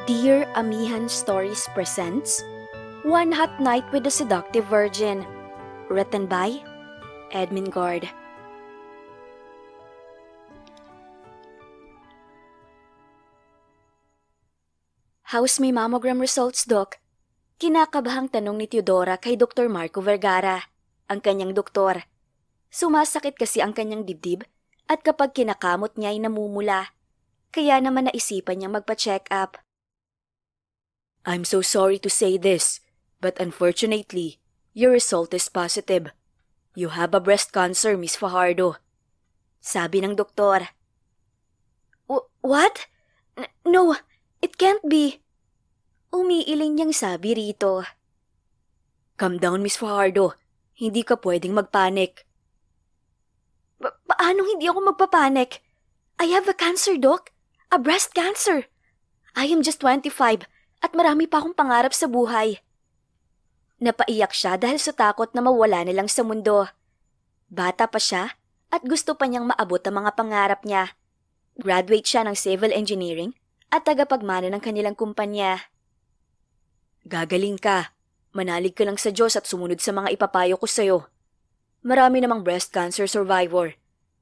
Dear Amihan Stories presents One Hot Night with the Seductive Virgin, written by Edmin Gord. How's my mammogram results, Doc? Kinakabahang tanong ni Teodora kay Dr. Marco Vergara, ang kanyang doktor. Sumasakit kasi ang kanyang dibdib at kapag kinakamot niya ay namumula. Kaya naman naisipan niyang magpa-check up. I'm so sorry to say this, but unfortunately, your result is positive. You have a breast cancer, Miss Fajardo. Sabi ng doktor. What? No, it can't be. Umiiling niyang sabi rito. Calm down, Miss Fajardo. Hindi ka pwedeng magpanik. Paano hindi ako magpapanik? I have a cancer, Doc. A breast cancer. I am just 25 at marami pa akong pangarap sa buhay. Napaiyak siya dahil sa takot na mawala na lang sa mundo. Bata pa siya at gusto pa niyang maabot ang mga pangarap niya. Graduate siya ng civil engineering at tagapagmana ng kanilang kumpanya. Gagaling ka. Manalig ka lang sa Diyos at sumunod sa mga ipapayo ko sa'yo. Marami namang breast cancer survivor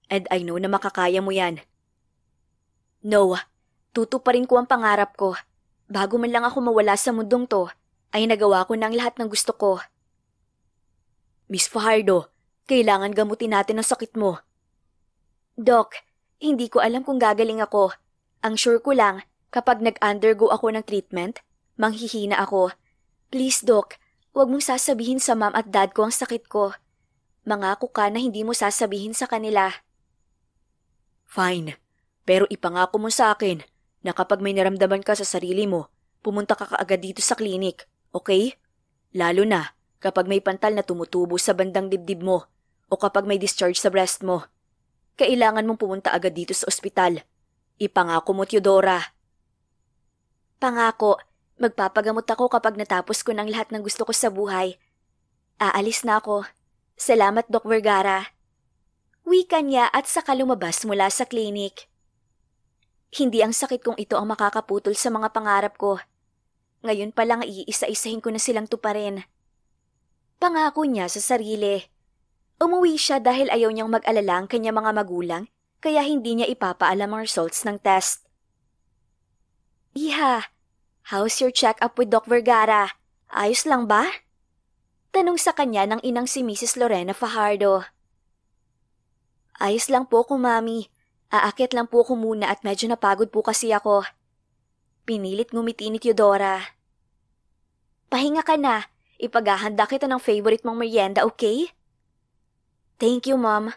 and I know na makakaya mo yan. No, tutuparin ko ang pangarap ko. Bago man lang ako mawala sa mundong to, ay nagawa ko ng lahat ng gusto ko. Miss Fajardo, kailangan gamutin natin ang sakit mo. Doc, hindi ko alam kung gagaling ako. Ang sure ko lang, kapag nag-undergo ako ng treatment, manghihina ako. Please, Doc, huwag mong sasabihin sa mom at dad ko ang sakit ko. Mangako ka na hindi mo sasabihin sa kanila. Fine, pero ipangako mo sa akin na kapag may naramdaman ka sa sarili mo, pumunta ka kaagad dito sa klinik, okay? Lalo na kapag may pantal na tumutubo sa bandang dibdib mo o kapag may discharge sa breast mo. Kailangan mong pumunta agad dito sa ospital. Ipangako mo, Teodora. Pangako, magpapagamot ako kapag natapos ko ng lahat ng gusto ko sa buhay. Aalis na ako. Salamat, Doc Vergara. Wika niya at saka lumabas mula sa klinik. Hindi ang sakit kong ito ang makakaputol sa mga pangarap ko. Ngayon pa lang iisa-isahin ko na silang tuparin. Pangako niya sa sarili. Umuwi siya dahil ayaw niyang mag-alala ang kanyang mga magulang, kaya hindi niya ipapaalam ang results ng test. Iha, how's your check-up with Doc Vergara? Ayos lang ba? Tanong sa kanya ng inang si Mrs. Lorena Fajardo. Ayos lang po ko, Mami. Aakyat lang po ako muna at medyo napagod po kasi ako. Pinilit ngumiti ni Teodora. Pahinga ka na. Ipaghahanda kita ng favorite mong merienda, okay? Thank you, Mom.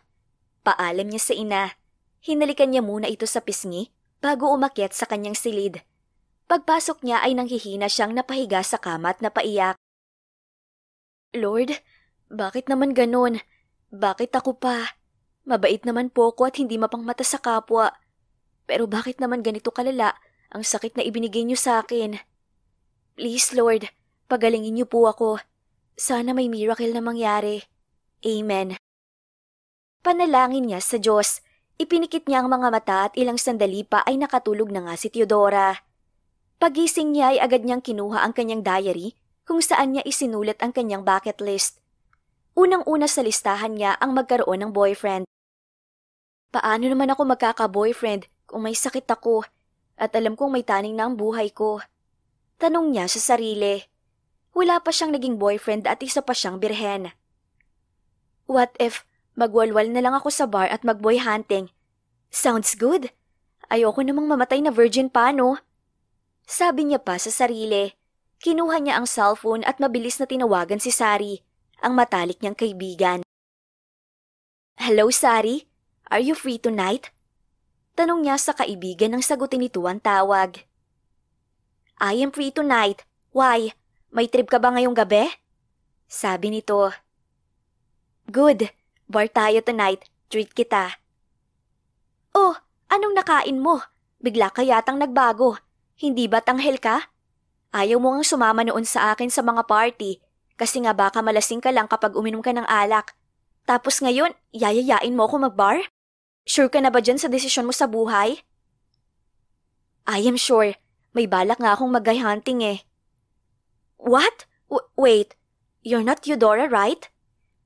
Paalam niya sa ina. Hinalikan niya muna ito sa pisngi bago umakyat sa kanyang silid. Pagpasok niya ay nanghihina siyang napahiga sa kama at napaiyak. Lord, bakit naman ganun? Bakit ako pa? Mabait naman po ko at hindi mapangmata sa kapwa. Pero bakit naman ganito kalala ang sakit na ibinigay niyo sa akin? Please, Lord, pagalingin niyo po ako. Sana may miracle na mangyari. Amen. Panalangin niya sa Diyos. Ipinikit niya ang mga mata at ilang sandali pa ay nakatulog na nga si Teodora. Pagising niya ay agad niyang kinuha ang kanyang diary kung saan niya isinulat ang kanyang bucket list. Unang-una sa listahan niya ang magkaroon ng boyfriend. Paano naman ako magkaka-boyfriend kung may sakit ako at alam kong may taning na ang buhay ko? Tanong niya sa sarili. Wala pa siyang naging boyfriend at isa pa siyang birhen. What if magwalwal na lang ako sa bar at mag-boy hunting? Sounds good. Ayoko namang mamatay na virgin pa, no? Sabi niya pa sa sarili. Kinuha niya ang cellphone at mabilis na tinawagan si Sari, ang matalik niyang kaibigan. Hello, Sari? Are you free tonight? Tanong niya sa kaibigan nang sagutin nito ang tawag. I am free tonight. Why? May trip ka ba ngayong gabi? Sabi nito. Good. Bar tayo tonight. Treat kita. Oh, anong nakain mo? Bigla ka yatang nagbago. Hindi ba tanghel ka? Ayaw mo ngang sumama noon sa akin sa mga party kasi nga baka malasing ka lang kapag uminom ka ng alak. Tapos ngayon, yayayain mo ako mag-bar? Sure ka na ba dyan sa desisyon mo sa buhay? I am sure. May balak nga akong mag-guy hunting eh. What? Wait, you're not Eudora, right?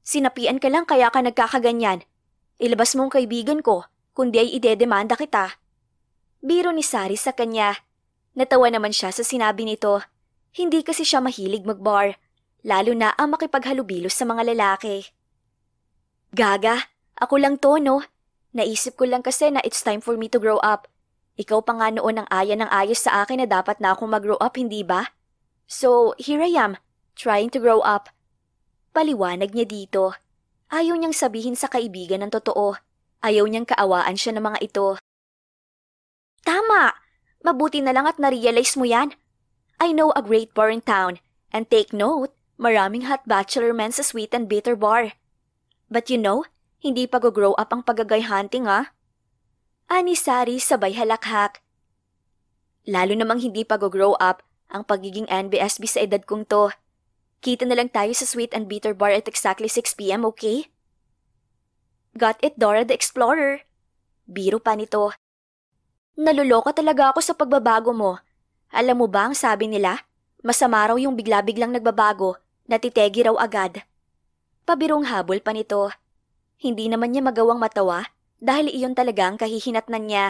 Sinapian ka lang kaya ka nagkakaganyan. Ilabas mong kaibigan ko, kundi ay idedemanda kita. Biro ni Sari sa kanya. Natawa naman siya sa sinabi nito. Hindi kasi siya mahilig mag-bar, lalo na ang makipaghalubilos sa mga lalaki. Gaga, ako lang to, no? Naisip ko lang kasi na it's time for me to grow up. Ikaw pa nga noon ang aya ng ayos sa akin na dapat na akong mag-grow up, hindi ba? So, here I am, trying to grow up. Paliwanag niya dito. Ayaw niyang sabihin sa kaibigan ng totoo. Ayaw niyang kaawaan siya ng mga ito. Tama! Mabuti na lang at na-realize mo yan. I know a great bar in town. And take note, maraming hot bachelor men sa Sweet and Bitter Bar. But you know, hindi pa go-grow up ang pagagay hunting ha? Ani Sari sabay halakhak. Lalo namang hindi pa go-grow up ang pagiging NBSB sa edad kong to. Kita na lang tayo sa Sweet and Bitter Bar at exactly 6 p.m., okay? Got it, Dora the Explorer. Biro pa nito. Naluloka talaga ako sa pagbabago mo. Alam mo ba ang sabi nila? Masama raw yung bigla-biglang nagbabago, natitegi raw agad. Pabirong habol pa nito. Hindi naman niya magawang matawa dahil iyon talaga ang kahihinatnan niya.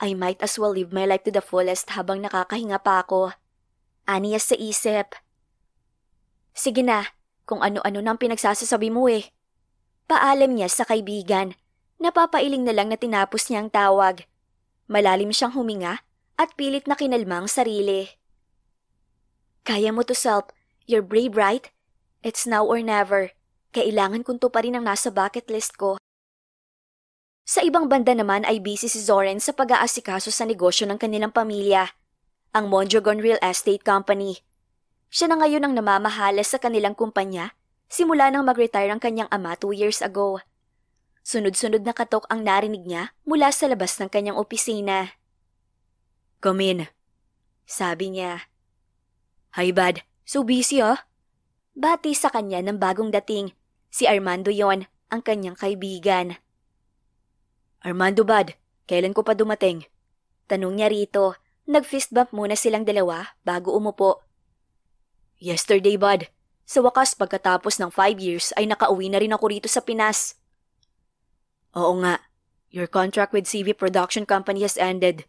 I might as well live my life to the fullest habang nakakahinga pa ako. Aniyas sa isip. Sige na, kung ano-ano nang pinagsasasabi mo eh. Paalam niya sa kaibigan. Napapailing na lang na tinapos niya ang tawag. Malalim siyang huminga at pilit na kinalma ang sarili. Kaya mo to, Selp. You're brave, right? It's now or never. Kailangan kong tuparin ang nasa bucket list ko. Sa ibang banda naman ay busy si Zoren sa pag-aasikaso sa negosyo ng kanilang pamilya, ang Mondragon Real Estate Company. Siya na ngayon ang namamahala sa kanilang kumpanya simula nang mag-retire ang kanyang ama 2 years ago. Sunod-sunod na katok ang narinig niya mula sa labas ng kanyang opisina. Come in, sabi niya. Hi, bud. So busy, oh? Bati sa kanya ng bagong dating. Si Armando yon, ang kanyang kaibigan. Armando, bud, kailan ko pa dumating? Tanong niya rito. Nag-fist bump muna silang dalawa bago umupo. Yesterday, bud. Sa wakas, pagkatapos ng 5 years ay nakauwi na rin ako rito sa Pinas. Oo nga. Your contract with CV Production Company has ended.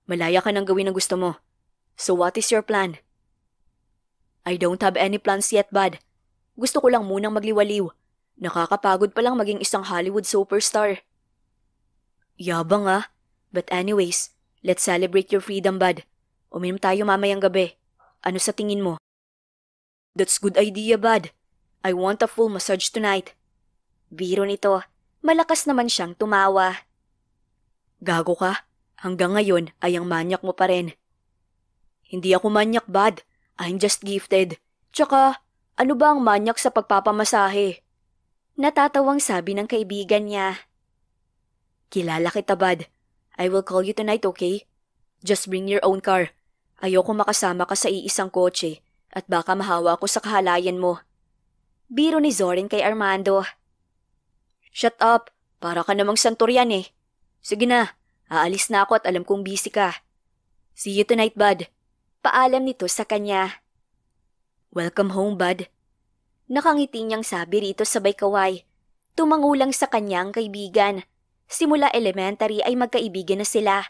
Malaya ka nang gawin ang gusto mo. So what is your plan? I don't have any plans yet, bud. Gusto ko lang munang magliwaliw. Nakakapagod pa lang maging isang Hollywood superstar. Yabang ah. But anyways, let's celebrate your freedom, bud. Uminom tayo mamayang gabi. Ano sa tingin mo? That's good idea, bud. I want a full massage tonight. Biro nito. Malakas naman siyang tumawa. Gago ka? Hanggang ngayon ay ang manyak mo pa rin. Hindi ako manyak, bud. I'm just gifted. Tsaka, ano ba ang manyak sa pagpapamasahe? Natatawang sabi ng kaibigan niya. Kilala kita, bud. I will call you tonight, okay? Just bring your own car. Ayoko makasama ka sa iisang kotse at baka mahawa ko sa kahalayan mo. Biro ni Zoren kay Armando. Shut up. Para ka namang santorian eh. Sige na. Aalis na ako at alam kong busy ka. See you tonight, bud. Paalam nito sa kanya. Welcome home, bud. Nakangiti niyang sabi rito sabay kaway. Tumangulang sa kanyang kaibigan. Simula elementary ay magkaibigan na sila.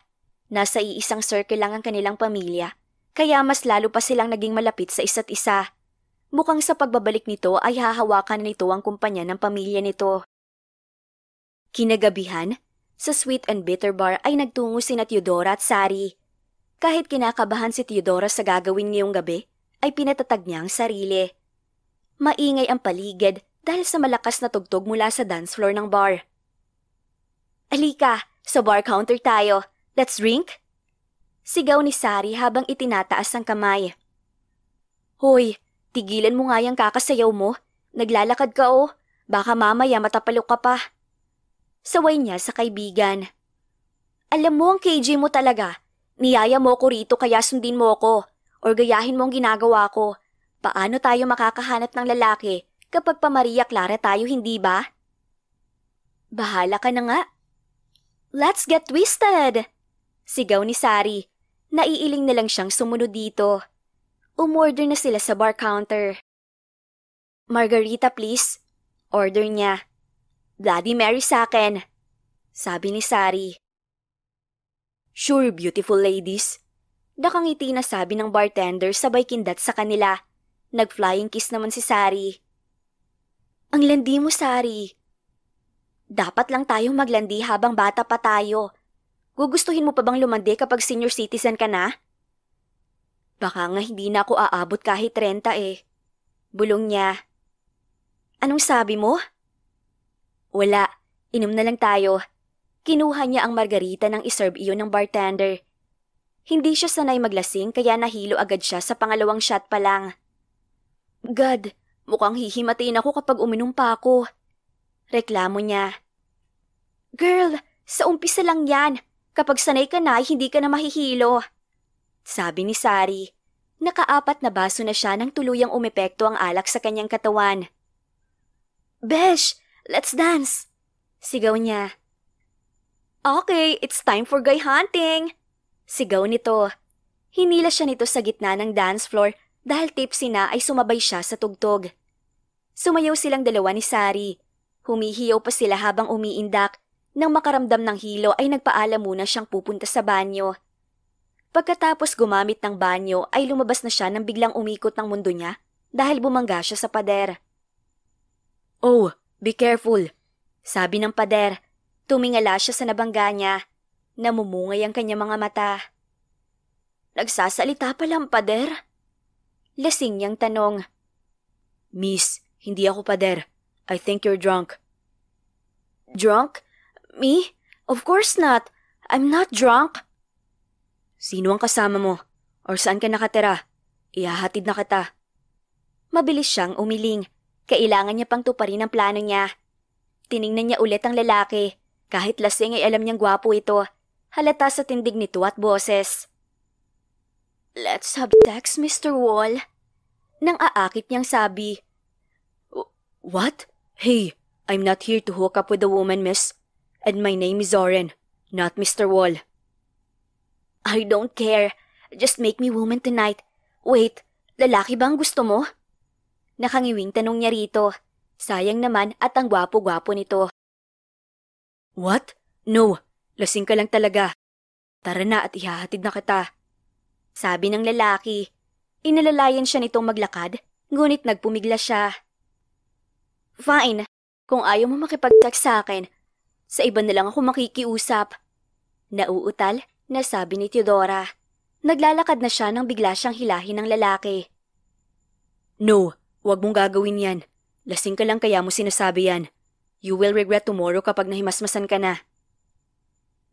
Nasa iisang circle lang ang kanilang pamilya. Kaya mas lalo pa silang naging malapit sa isa't isa. Mukhang sa pagbabalik nito ay hahawakan nito ang kumpanya ng pamilya nito. Kinagabihan, sa Sweet and Bitter Bar ay nagtungo sina Teodora at Sari. Kahit kinakabahan si Teodora sa gagawin ngayong gabi, ay pinatatag niya ang sarili. Maingay ang paligid dahil sa malakas na tugtog mula sa dance floor ng bar. Alika, sa bar counter tayo. Let's drink? Sigaw ni Sari habang itinataas ang kamay. Hoy, tigilan mo nga yung kakasayaw mo. Naglalakad ka oh. Baka mamaya matapalok ka pa. Saway niya sa kaibigan. Alam mo ang KJ mo talaga. Niyaya mo ko rito kaya sundin mo ko. Or gayahin mo ang ginagawa ko. Paano tayo makakahanap ng lalaki kapag pa Maria Clara tayo, hindi ba? Bahala ka na nga. Let's get twisted! Sigaw ni Sari. Naiiling na lang siyang sumunod dito. Umorder na sila sa bar counter. "Margarita please," order niya. "Bloody Mary sa akin," sabi ni Sari. "Sure, beautiful ladies." Nakangiti na sabi ng bartender sabay kindat sa kanila. Nag-flying kiss naman si Sari. "Ang landi mo, Sari." "Dapat lang tayong maglandi habang bata pa tayo. Gugustuhin mo pa bang lumandi kapag senior citizen ka na?" "Baka nga hindi na ako aabot kahit 30 eh." Bulong niya. "Anong sabi mo?" "Wala, inom na lang tayo." Kinuha niya ang margarita nang iserve iyon ng bartender. Hindi siya sanay maglasing kaya nahilo agad siya sa pangalawang shot pa lang. "God, mukhang hihimatiin ako kapag uminom pa ako." Reklamo niya. "Girl, sa umpisa lang yan. Kapag sanay ka na, hindi ka na mahihilo." Sabi ni Sari. Nakaapat na baso na siya nang tuluyang umepekto ang alak sa kanyang katawan. "Besh, let's dance!" Sigaw niya. "Okay, it's time for guy hunting!" Sigaw nito. Hinila siya nito sa gitna ng dance floor dahil tipsy na ay sumabay siya sa tugtog. Sumayaw silang dalawa ni Sari. Humihiyaw pa sila habang umiindak. Nang makaramdam ng hilo ay nagpaalam muna siyang pupunta sa banyo. Pagkatapos gumamit ng banyo ay lumabas na siya nang biglang umikot ng mundo niya dahil bumangga siya sa pader. "Oh, be careful," sabi ng pader. Tumingala siya sa nabangga niya. Namumungay ang kanyang mga mata. "Nagsasalita pala ang pader?" Lasing niyang tanong. "Miss, hindi ako pader. I think you're drunk." "Drunk? Me? Of course not. I'm not drunk." "Sino ang kasama mo? Or saan ka nakatira? Ihahatid na kita." Mabilis siyang umiling. Kailangan niya pang tuparin ang plano niya. Tiningnan niya ulit ang lalaki. Kahit lasing ay alam niyang gwapo ito. Halata sa tindig nito at boses. "Let's have sex, Mr. Wall." Nang aakit niyang sabi. "What? Hey, I'm not here to hook up with a woman, miss. And my name is Zoren, not Mr. Wall." "I don't care. Just make me woman tonight. Wait, lalaki bang gusto mo?" Nakangiwing tanong niya rito. Sayang naman at ang gwapo-gwapo nito. "What? No, lasing ka lang talaga. Tara na at ihahatid na kita." Sabi ng lalaki. Inalalayan siya nitong maglakad, ngunit nagpumigla siya. "Fine, kung ayaw mo makipag-text sa akin, sa iba na lang ako makikiusap." Nauutal na sabi ni Theodora. Naglalakad na siya nang bigla siyang hilahin ng lalaki. "No, huwag mong gagawin yan. Lasing ka lang kaya mo sinasabi yan. You will regret tomorrow kapag nahimasmasan ka na."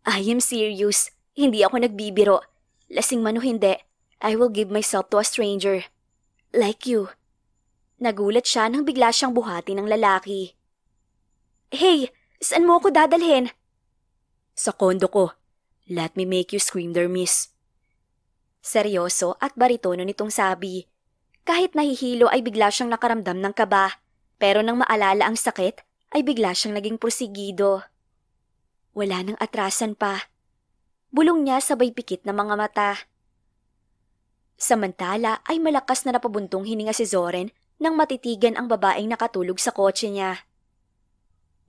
"I am serious. Hindi ako nagbibiro. Lasing man o hindi, I will give myself to a stranger. Like you." Nagulat siya nang bigla siyang buhati ng lalaki. "Hey, saan mo ako dadalhin?" "Sa kondo ko. Let me make you scream there, miss." Seryoso at baritono nitong sabi. Kahit nahihilo ay bigla siyang nakaramdam ng kaba. Pero nang maalala ang sakit, ay bigla siyang naging porsigido. Wala nang atrasan pa. Bulong niya sabay pikit na mga mata. Samantala ay malakas na napabuntong hininga si Zoren nang matitigan ang babaeng nakatulog sa kotse niya.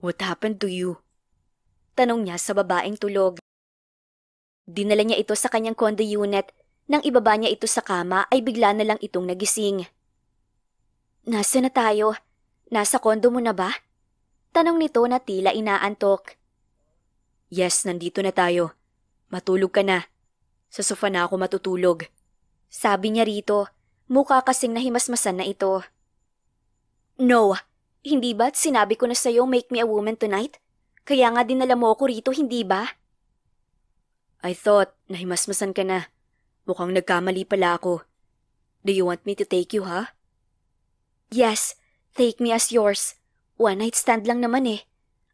"What happened to you?" Tanong niya sa babaeng tulog. Dinala niya ito sa kanyang condo unit. Nang ibaba niya ito sa kama ay bigla na lang itong nagising. "Nasa na tayo? Nasa kondo mo na ba?" Tanong nito na tila inaantok. "Yes, nandito na tayo. Matulog ka na. Sa sofa na ako matutulog." Sabi niya rito, mukha kasing nahimasmasan na ito. "No, hindi ba't sinabi ko na sa'yo make me a woman tonight? Kaya nga dinala mo ako rito, hindi ba?" "I thought nahimasmasan ka na. Mukhang nagkamali pala ako. Do you want me to take you, ha?" "Yes, take me as yours. One night stand lang naman eh.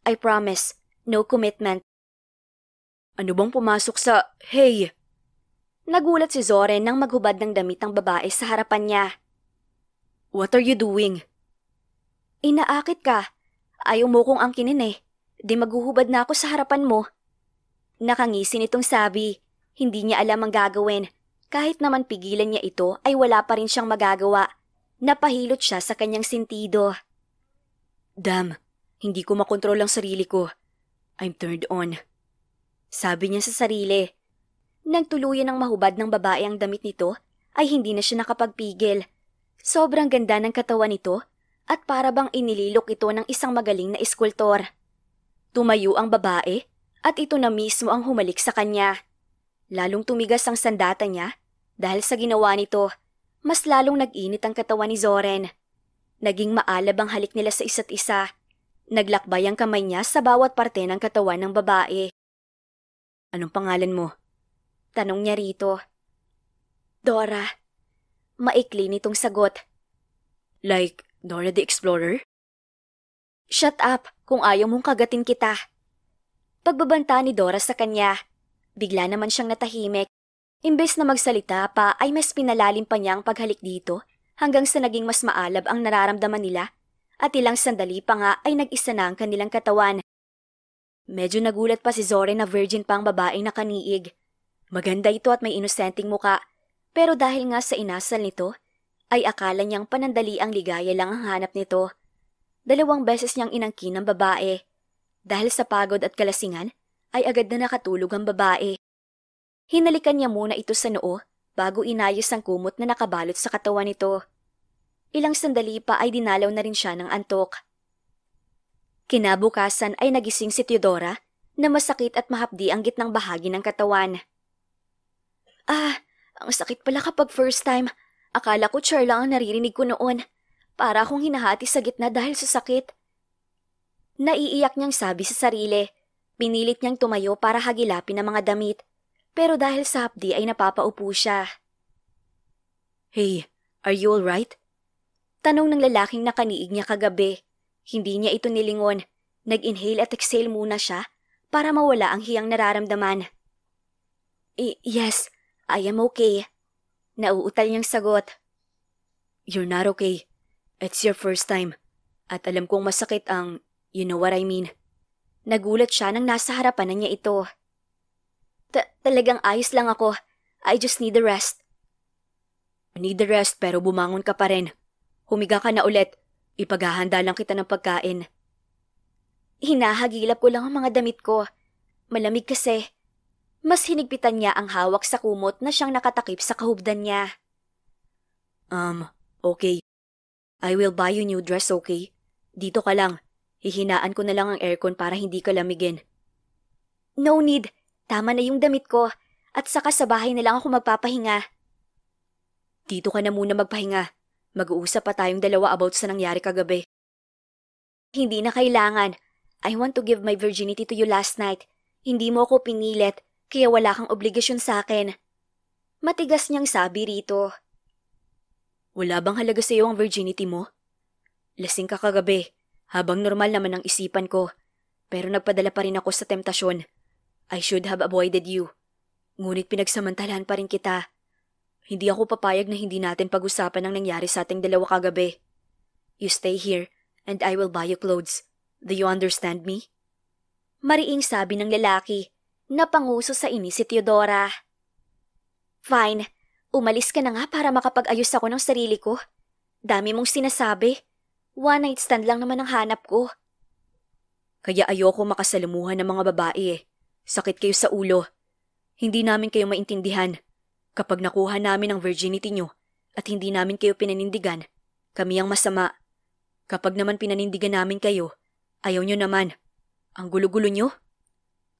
I promise, no commitment." "Ano bang pumasok sa... Hey!" Nagulat si Zoren nang maghubad ng damit ng babae sa harapan niya. "What are you doing?" "Inaakit ka. Ayaw mo kong angkinin eh. Di maghuhubad na ako sa harapan mo." Nakangisi nitong sabi. Hindi niya alam ang gagawin. Kahit naman pigilan niya ito ay wala pa rin siyang magagawa. Napahilot siya sa kanyang sentido. Damn, hindi ko makontrol ang sarili ko. I'm turned on. Sabi niya sa sarili. Nang tuluyan ng mahubad ng babae ang damit nito, ay hindi na siya nakapagpigil. Sobrang ganda ng katawan nito at para bang inililok ito ng isang magaling na eskultor. Tumayo ang babae at ito na mismo ang humalik sa kanya. Lalong tumigas ang sandata niya dahil sa ginawa nito, mas lalong nag-init ang katawan ni Zoren. Naging maalab ang halik nila sa isa't isa. Naglakbay ang kamay niya sa bawat parte ng katawan ng babae. Anong pangalan mo? Tanong niya rito. Dora. Maikli nitong sagot. Like Dora the Explorer? Shut up kung ayaw mong kagatin kita. Pagbabanta ni Dora sa kanya, bigla naman siyang natahimik. Imbes na magsalita pa ay mas pinalalim pa niya ang paghalik dito hanggang sa naging mas maalab ang nararamdaman nila at ilang sandali pa nga ay nag-isa na ang kanilang katawan. Medyo nagulat pa si Zoren na virgin pa ang babaeng nakaniig. Maganda ito at may inosenteng muka, pero dahil nga sa inasal nito, ay akala niyang panandali ang ligaya lang ang hanap nito. 2 beses niyang inangkin ang babae. Dahil sa pagod at kalasingan, ay agad na nakatulog ang babae. Hinalikan niya muna ito sa noo bago inayos ang kumot na nakabalot sa katawan nito. Ilang sandali pa ay dinalaw na rin siya ng antok. Kinabukasan ay nagising si Theodora na masakit at mahapdi ang gitnang bahagi ng katawan. Ang sakit pala kapag first time. Akala ko char lang ang naririnig ko noon. Para akong hinahati sa gitna dahil sa sakit. Naiiyak niyang sabi sa sarili. Pinilit niyang tumayo para hagilapin ang mga damit. Pero dahil sa hapdi ay napapaupo siya. Hey, are you alright? Tanong ng lalaking nakaniig niya kagabi. Hindi niya ito nilingon. Nag-inhale at exhale muna siya para mawala ang hiyang nararamdaman. Yes, I am okay. Nauutal niyang sagot. You're not okay. It's your first time. At alam kong masakit ang, you know what I mean. Nagulat siya nang nasa harapan na niya ito. Talagang ayos lang ako. I just need a rest. You need a rest pero bumangon ka pa rin. Humiga ka na ulit. Ipaghahanda lang kita ng pagkain. Hinahagilap ko lang ang mga damit ko. Malamig kasi. Mas hinigpitan niya ang hawak sa kumot na siyang nakatakip sa kahubdan niya. Okay. I will buy you new dress, okay? Dito ka lang. Hihinaan ko na lang ang aircon para hindi ka lamigin. No need. Tama na yung damit ko. At saka sa bahay na lang ako magpapahinga. Dito ka na muna magpahinga. Mag-uusap pa tayong dalawa about sa nangyari kagabi. Hindi na kailangan. I want to give my virginity to you last night. Hindi mo ako pinilit, kaya wala kang obligasyon sa akin. Matigas niyang sabi rito. Wala bang halaga sa iyo ang virginity mo? Lasing ka kagabi, habang normal naman ang isipan ko. Pero nagpadala pa rin ako sa temptasyon. I should have avoided you. Ngunit pinagsamantalahan pa rin kita. Hindi ako papayag na hindi natin pag-usapan ang nangyari sa ating dalawa kagabi. You stay here, and I will buy you clothes. Do you understand me? Mariing sabi ng lalaki, napanguso sa inis si Theodora. Fine, umalis ka na nga para makapag-ayos ako ng sarili ko. Dami mong sinasabi. One night stand lang naman ang hanap ko. Kaya ayoko makasalamuhan ng mga babae eh. Sakit kayo sa ulo. Hindi namin kayo maintindihan. Kapag nakuha namin ang virginity nyo at hindi namin kayo pinanindigan, kami ang masama. Kapag naman pinanindigan namin kayo, ayaw nyo naman. Ang gulo-gulo nyo?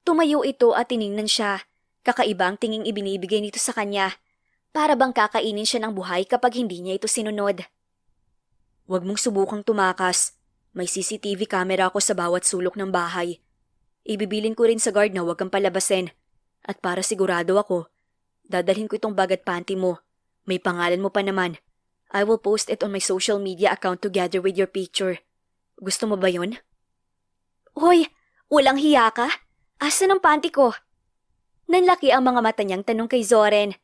Tumayo ito at tiningnan siya. Kakaiba ang tinging ibinibigay nito sa kanya. Para bang kakainin siya ng buhay kapag hindi niya ito sinunod. Huwag mong subukang tumakas. May CCTV camera ako sa bawat sulok ng bahay. Ibibilin ko rin sa guard na huwag kang palabasin. At para sigurado ako, dadalhin ko itong bag at panty mo. May pangalan mo pa naman. I will post it on my social media account together with your picture. Gusto mo ba yun? Hoy, walang hiya ka? Asan ang panty ko? Nanlaki ang mga mata niyang tanong kay Zoren.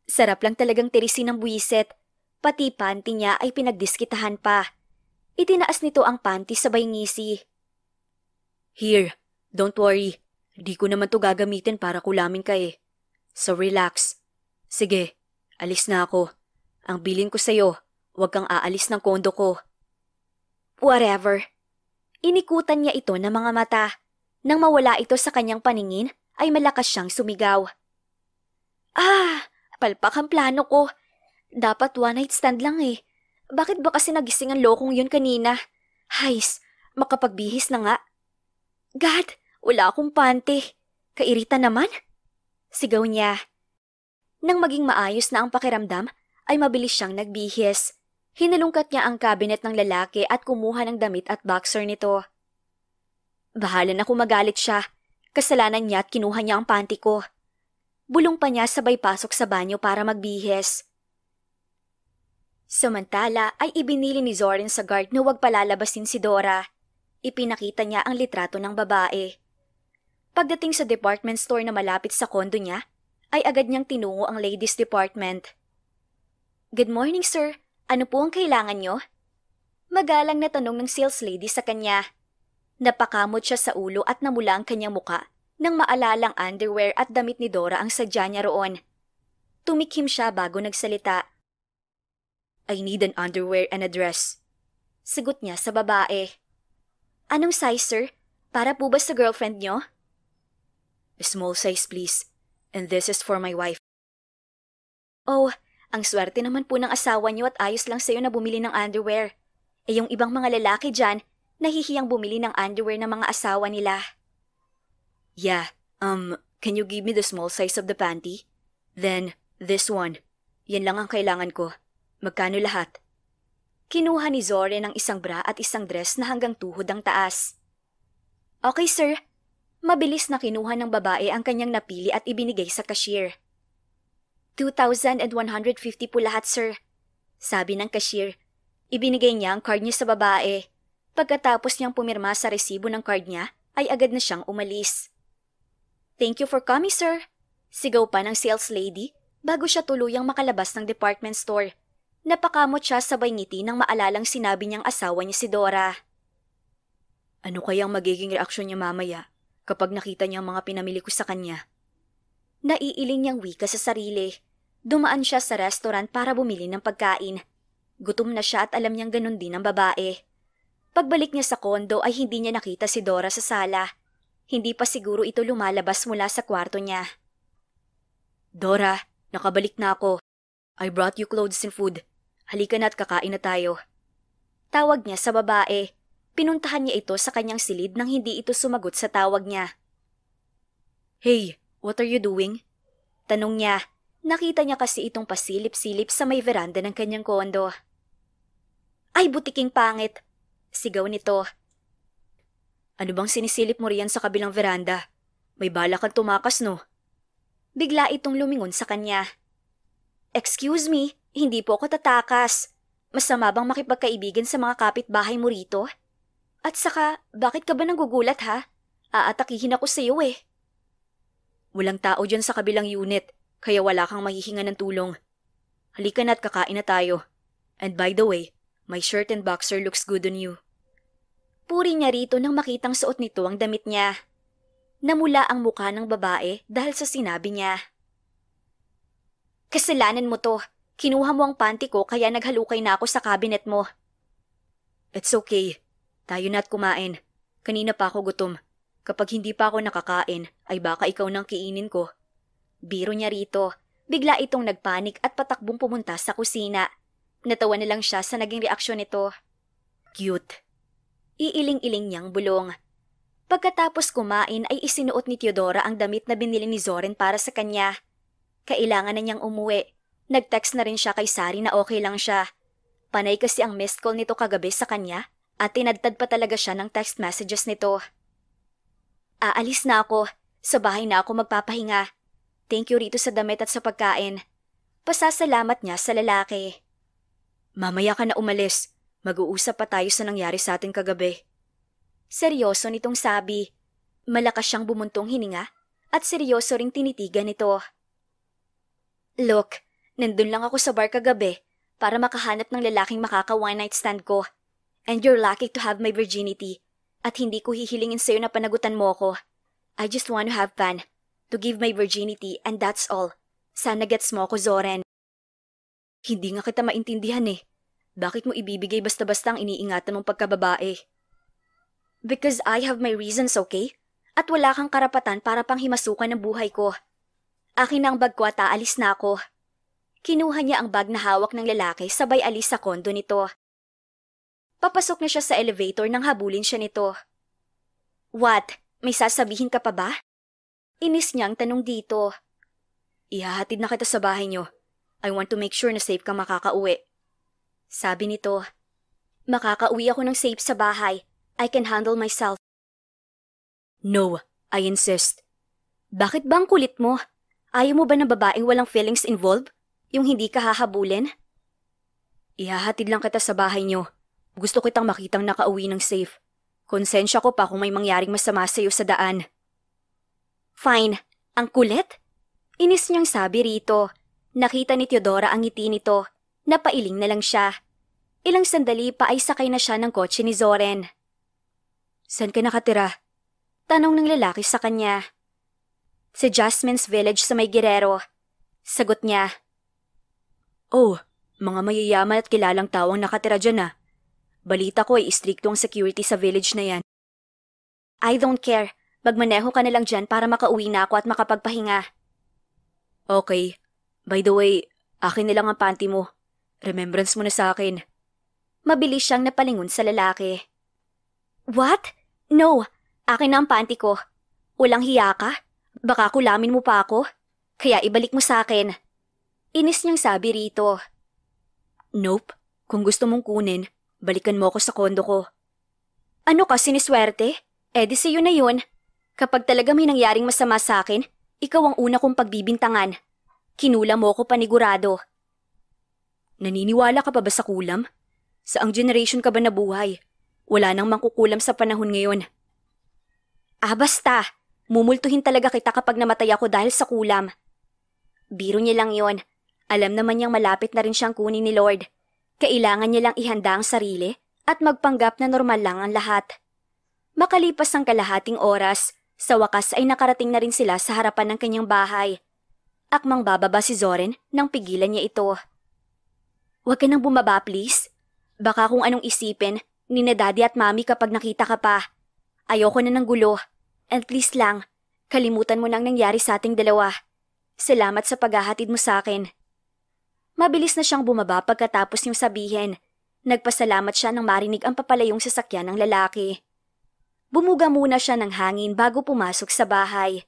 Sarap lang talagang tirisin ng buwiset. Pati panty niya ay pinagdiskitahan pa. Itinaas nito ang panty sabay ngisi. Here, don't worry. Di ko naman to gagamitin para kulamin ka eh. So relax. Sige, alis na ako. Ang bilin ko sa'yo, huwag kang aalis ng kondo ko. Whatever. Inikutan niya ito ng mga mata. Nang mawala ito sa kanyang paningin, ay malakas siyang sumigaw. Palpak ang plano ko. Dapat one night stand lang eh. Bakit ba kasi nagising ang lokong yun kanina? Hays, makapagbihis na nga. God, wala akong pante. Kairita naman. Sigaw niya. Nang maging maayos na ang pakiramdam, ay mabilis siyang nagbihis. Hinalungkat niya ang cabinet ng lalaki at kumuha ng damit at boxer nito. Bahala na kung magalit siya. Kasalanan niya at kinuha niya ang panty ko. Bulong pa niya sabay pasok sa banyo para magbihis. Samantala ay ibinili ni Zorin sa guard na huwag palalabasin si Dora. Ipinakita niya ang litrato ng babae. Pagdating sa department store na malapit sa kondo niya, ay agad niyang tinungo ang ladies department. Good morning, sir. Ano po ang kailangan niyo? Magalang na tanong ng sales lady sa kanya. Napakamot siya sa ulo at namula ang kanyang muka nang maalalang underwear at damit ni Dora ang sadya niya roon. Tumikhim siya bago nagsalita. I need an underwear and a dress. Sagot niya sa babae. Anong size, sir? Para po ba sa girlfriend niyo? A small size, please. And this is for my wife. Oh, ang swerte naman po ng asawa niyo at ayos lang sa'yo na bumili ng underwear. Eh yung ibang mga lalaki dyan, nahihiyang bumili ng underwear ng mga asawa nila. Yeah, can you give me the small size of the panty? Then, this one. Yan lang ang kailangan ko. Magkano lahat? Kinuha ni Zorin ang isang bra at isang dress na hanggang tuhod ang taas. Okay, sir. Mabilis na kinuha ng babae ang kanyang napili at ibinigay sa cashier. 2,150 po lahat, sir. Sabi ng cashier. Ibinigay niya ang card niya sa babae. Pagkatapos niyang pumirma sa resibo ng card niya, ay agad na siyang umalis. Thank you for coming, sir. Sigaw pa ng sales lady bago siya tuluyang makalabas ng department store. Napakamot siya sabay ngiti nang maalalang sinabi niyang asawa niya si Dora. Ano kayang magiging reaksyon niya mamaya kapag nakita niya ang mga pinamili ko sa kanya? Naiiling niyang wika sa sarili. Dumaan siya sa restaurant para bumili ng pagkain. Gutom na siya at alam niyang ganun din ang babae. Pagbalik niya sa kondo ay hindi niya nakita si Dora sa sala. Hindi pa siguro ito lumalabas mula sa kwarto niya. Dora, nakabalik na ako. I brought you clothes and food. Halika na at kakain na tayo. Tawag niya sa babae. Pinuntahan niya ito sa kanyang silid nang hindi ito sumagot sa tawag niya. Hey, what are you doing? Tanong niya. Nakita niya kasi itong pasilip-silip sa may veranda ng kanyang kondo. Ay, butiking pangit! Sigaw nito. Ano bang sinisilip mo riyan sa kabilang veranda? May bala kang tumakas, no? Bigla itong lumingon sa kanya. Excuse me, hindi po ako tatakas. Masama bang makipagkaibigan sa mga kapitbahay mo rito? At saka, bakit ka ba nagugulat ha? Aatakihin ako sa iyo eh. Walang tao dyan sa kabilang unit, kaya wala kang mahihinga ng tulong. Halika na at kakain na tayo. And by the way, my shirt and boxer looks good on you. Puri niya rito nang makitang suot nito ang damit niya. Namula ang mukha ng babae dahil sa sinabi niya. Kasalanan mo to. Kinuha mo ang panty ko kaya naghalukay na ako sa cabinet mo. It's okay. Tayo na at kumain. Kanina pa ako gutom. Kapag hindi pa ako nakakain, ay baka ikaw nang kiinin ko. Biro niya rito. Bigla itong nagpanik at patakbong pumunta sa kusina. Natawa na lang siya sa naging reaksyon nito. Cute. Iiling-iling niyang bulong. Pagkatapos kumain ay isinuot ni Theodora ang damit na binili ni Zorin para sa kanya. Kailangan na niyang umuwi. Nag-text na rin siya kay Sari na okay lang siya. Panay kasi ang missed call nito kagabi sa kanya at tinadtad pa talaga siya ng text messages nito. Aalis na ako. Sa bahay na ako magpapahinga. Thank you rito sa damit at sa pagkain. Pasasalamat niya sa lalaki. Mamaya ka na umalis. Mag-uusap pa tayo sa nangyari sa atin kagabi. Seryoso nitong sabi. Malakas siyang bumuntong hininga at seryoso ring tinitigan nito. Look, nandun lang ako sa bar kagabi para makahanap ng lalaking makaka-one night stand ko. And you're lucky to have my virginity. At hindi ko hihilingin sa'yo na panagutan mo ko. I just want to have fun. To give my virginity and that's all. Sana gets mo ko, Zoren. Hindi nga kita maintindihan eh. Bakit mo ibibigay basta-basta ang iniingatan mong pagkababae? Because I have my reasons, okay? At wala kang karapatan para pang himasukan ng buhay ko. Akin na ang bag ko at aalis na ako. Kinuha niya ang bag na hawak ng lalaki sabay alis sa kondo nito. Papasok na siya sa elevator nang habulin siya nito. What? May sasabihin ka pa ba? Inis niyang tanong dito. Ihahatid na kita sa bahay niyo. I want to make sure na safe kang makakauwi. Sabi nito. Makakauwi ako ng safe sa bahay. I can handle myself. No, I insist. Bakit ba ang kulit mo? Ayaw mo ba ng babaeng walang feelings involved? Yung hindi ka hahabulin? Ihahatid lang kita sa bahay niyo. Gusto kitang makitang nakauwi ng safe. Konsensya ko pa kung may mangyaring masama sa'yo sa daan. Fine. Ang kulit? Inis niyang sabi rito. Nakita ni Teodora ang ngiti nito. Napailing na lang siya. Ilang sandali pa ay sakay na siya ng kotse ni Zoren. Saan ka nakatira? Tanong ng lalaki sa kanya. Sa Jasmine's Village sa May Guerrero. Sagot niya. Oh, mga mayayaman at kilalang tao ang nakatira dyan ah. Balita ko ay istrikto ang security sa village na yan. I don't care. Magmaneho ka na lang dyan para makauwi na ako at makapagpahinga. Okay. By the way, akin na lang ang panty mo. Remembrance mo na sa akin. Mabilis siyang napalingon sa lalaki. What? No. Akin na ang panty ko. Walang hiya ka? Baka kulamin mo pa ako? Kaya ibalik mo sa akin. Inis niyang sabi rito. Nope. Kung gusto mong kunin, balikan mo ako sa kondo ko. Ano ka, siniswerte? Eh di sa'yo na yun. Kapag talaga may nangyaring masama sa akin, ikaw ang una kong pagbibintangan. Kinula mo ko panigurado. Naniniwala ka pa ba sa kulam? Saang generation ka ba nabuhay? Wala nang mangkukulam sa panahon ngayon. Ah, basta. Mumultuhin talaga kita kapag namatay ako dahil sa kulam. Biro niya lang yon. Alam naman niyang malapit na rin siyang kunin ni Lord. Kailangan niya lang ihanda ang sarili at magpanggap na normal lang ang lahat. Makalipas ang kalahating oras, sa wakas ay nakarating na rin sila sa harapan ng kanyang bahay. Akmang bababa si Zoren nang pigilan niya ito. Huwag ka nang bumaba, please. Baka kung anong isipin ni na daddy at mami kapag nakita ka pa. Ayoko na ng gulo. And please lang, kalimutan mo nang nangyari sa ating dalawa. Salamat sa paghahatid mo sa akin. Mabilis na siyang bumaba pagkatapos niyang sabihin. Nagpasalamat siya nang marinig ang papalayong sasakyan ng lalaki. Bumuga muna siya ng hangin bago pumasok sa bahay.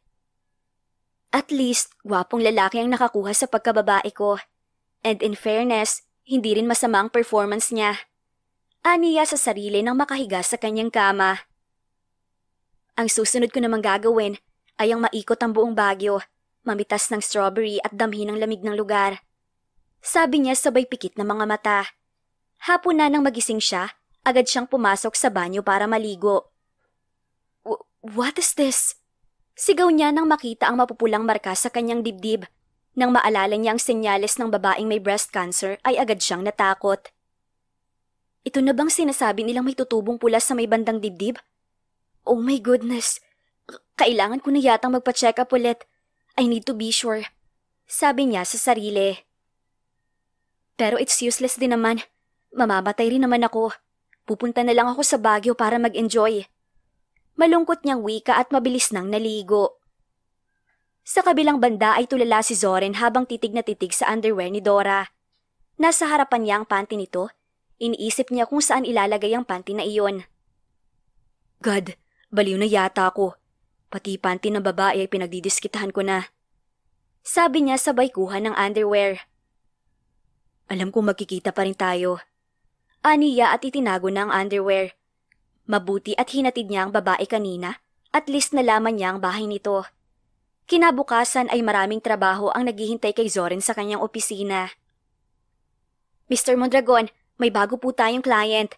At least, gwapong lalaki ang nakakuha sa pagkababae ko. And in fairness, hindi rin masama ang performance niya. Aniya sa sarili nang makahiga sa kanyang kama. Ang susunod ko namang gagawin ay ang maikot ang buong Baguio, mamitas ng strawberry at damhin ng lamig ng lugar. Sabi niya sabay pikit na mga mata. Hapon na nang magising siya, agad siyang pumasok sa banyo para maligo. What is this? Sigaw niya nang makita ang mapupulang marka sa kanyang dibdib. Nang maalala niya ang senyales ng babaeng may breast cancer ay agad siyang natakot. Ito na bang sinasabi nilang may tutubong pula sa may bandang dibdib? Oh my goodness. Kailangan ko na yatang magpa-check up ulit. I need to be sure. Sabi niya sa sarili. Pero it's useless din naman. Mamamatay rin naman ako. Pupunta na lang ako sa Baguio para mag-enjoy. Malungkot niyang wika at mabilis nang naligo. Sa kabilang banda ay tulala si Zoren habang titig na titig sa underwear ni Dora. Nasa harapan niya ang panty nito. Iniisip niya kung saan ilalagay ang panty na iyon. God, baliw na yata ako. Pati panty ng babae ay pinagdidiskitahan ko na. Sabi niya sabay kuha ng underwear. Alam kong magkikita pa rin tayo. Aniya at itinago na ang underwear. Mabuti at hinatid niya ang babae kanina, at least nalaman niya ang bahay nito. Kinabukasan ay maraming trabaho ang naghihintay kay Zoren sa kanyang opisina. Mr. Mondragon, may bago po tayong client.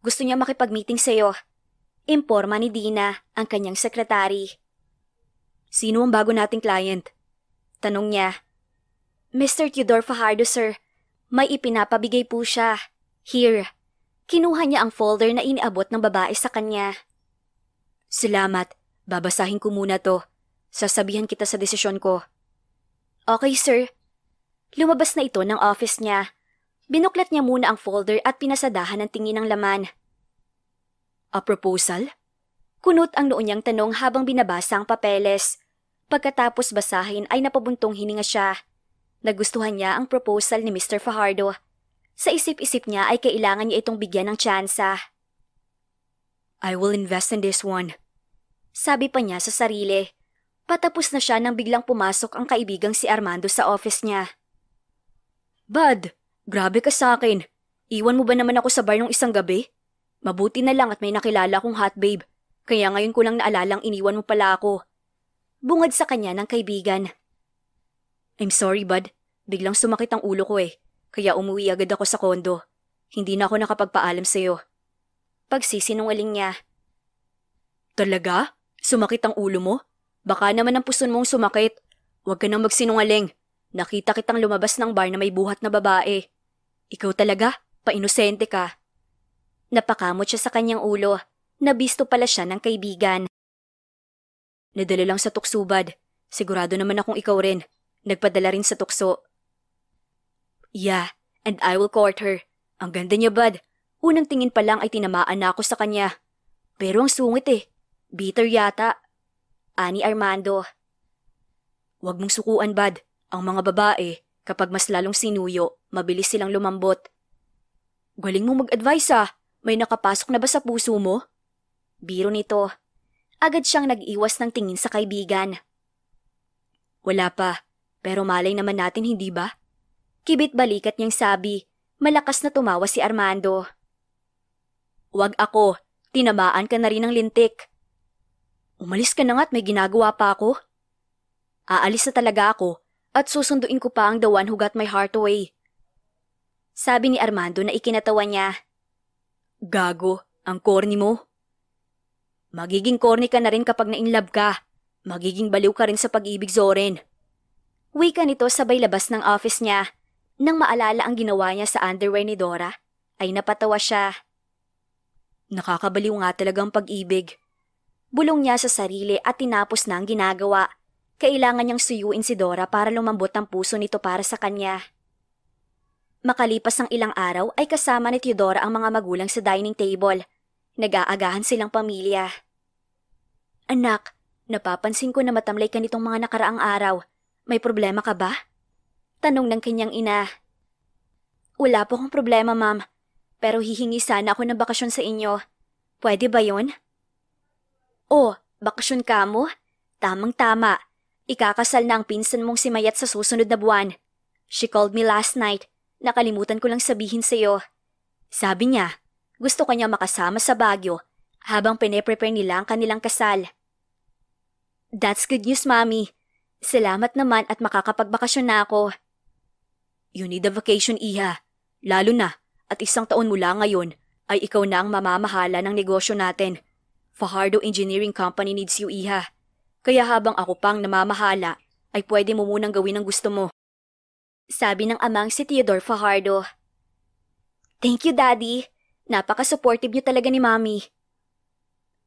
Gusto niya makipag-meeting sa'yo. Imporma ni Dina, ang kanyang sekretary. Sino ang bago nating client? Tanong niya. Mr. Teodor Fajardo, sir. May ipinapabigay po siya. Here. Kinuha niya ang folder na iniabot ng babae sa kanya. Salamat. Babasahin ko muna to. Sasabihan kita sa desisyon ko. Okay, sir. Lumabas na ito ng office niya. Binuklat niya muna ang folder at pinasadahan ng tingin ng laman. A proposal? Kunot ang noo niyang tanong habang binabasa ang papeles. Pagkatapos basahin ay napabuntong hininga siya. Nagustuhan niya ang proposal ni Mr. Fajardo. Sa isip-isip niya ay kailangan niya itong bigyan ng tsansa. I will invest in this one. Sabi pa niya sa sarili. Patapos na siya nang biglang pumasok ang kaibigang si Armando sa office niya. Bud, grabe ka sa akin. Iwan mo ba naman ako sa bar nung isang gabi? Mabuti na lang at may nakilala kong hot babe. Kaya ngayon ko lang naalalang iniwan mo pala ako. Bungad sa kanya ng kaibigan. I'm sorry, Bud. Biglang sumakit ang ulo ko eh. Kaya umuwi agad ako sa kondo. Hindi na ako nakapagpaalam sa'yo. Pagsisinungaling niya. Talaga? Sumakit ang ulo mo? Baka naman ang puson mong sumakit. Huwag ka nang magsinungaling. Nakita kitang lumabas ng bar na may buhat na babae. Ikaw talaga? Painosente ka. Napakamot siya sa kanyang ulo. Nabisto pala siya ng kaibigan. Nadala lang sa tukso, Bud. Sigurado naman akong ikaw rin. Nagpadala rin sa tukso. Yeah, and I will court her. Ang ganda niya, Bud. Unang tingin pa lang ay tinamaan na ako sa kanya. Pero ang sungit eh. Bitter yata. Ani Armando. Huwag mong sukuan, Bud. Ang mga babae, kapag mas lalong sinuyo, mabilis silang lumambot. Galing mo mag-advise ah. May nakapasok na ba sa puso mo? Biro nito. Agad siyang nag-iwas ng tingin sa kaibigan. Wala pa. Pero malay naman natin, hindi ba? Kibit balikat niyang sabi. Malakas na tumawa si Armando. Huwag ako. Tinamaan ka na rin ng lintik. Umalis ka na nga't may ginagawa pa ako. Aalis na talaga ako at susunduin ko pa ang the one who got my heart away. Sabi ni Armando na ikinatawa niya. Gago, ang corny mo. Magiging corny ka na rin kapag na-inlove ka. Magiging baliw ka rin sa pag-ibig, Zoren. Wika nito sabay labas ng office niya. Nang maalala ang ginawa niya sa underwear ni Dora, ay napatawa siya. Nakakabaliw nga talagang pag-ibig. Bulong niya sa sarili at tinapos na ang ginagawa. Kailangan niyang suyuin si Dora para lumambot ang puso nito para sa kanya. Makalipas ang ilang araw ay kasama ni Theodora ang mga magulang sa dining table. Nag-aagahan silang pamilya. Anak, napapansin ko na matamlay ka nitong mga nakaraang araw. May problema ka ba? Tanong ng kanyang ina. Wala po akong problema, ma'am. Pero hihingi sana ako ng bakasyon sa inyo. Pwede ba yun? Oh, bakasyon ka mo? Tamang-tama. Ikakasal na ang pinsan mong si Mayat sa susunod na buwan. She called me last night. Nakalimutan ko lang sabihin sa'yo. Sabi niya, gusto kanya makasama sa Baguio habang pine-prepare nila ang kanilang kasal. That's good news, Mami. Salamat naman at makakapagbakasyon na ako. You need a vacation, Iha. Lalo na at isang taon mula ngayon ay ikaw na ang mamamahala ng negosyo natin. Fajardo Engineering Company needs you, Iha. Kaya habang ako pang namamahala ay pwede mo munang gawin ang gusto mo. Sabi ng amang si Theodore Fajardo. Thank you, Daddy. Napaka-supportive niyo talaga ni Mami.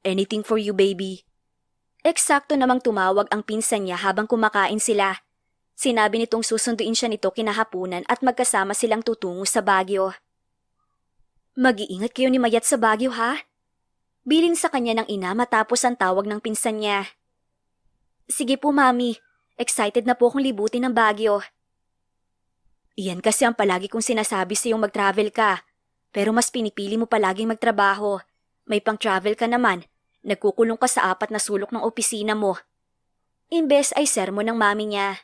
Anything for you, baby. Eksakto namang tumawag ang pinsan niya habang kumakain sila. Sinabi nitong susunduin siya nito kinahapunan at magkasama silang tutungo sa Baguio. Mag-iingat kayo ni Mayat sa Baguio, ha? Bilin sa kanya ng ina matapos ang tawag ng pinsan niya. Sige po, Mami. Excited na po akong libutin ng Baguio. Iyan kasi ang palagi kong sinasabi sa iyong mag-travel ka. Pero mas pinipili mo palaging magtrabaho. May pang-travel ka naman. Nagkukulong ka sa 4 na sulok ng opisina mo. Imbes ay sermon ng mami niya.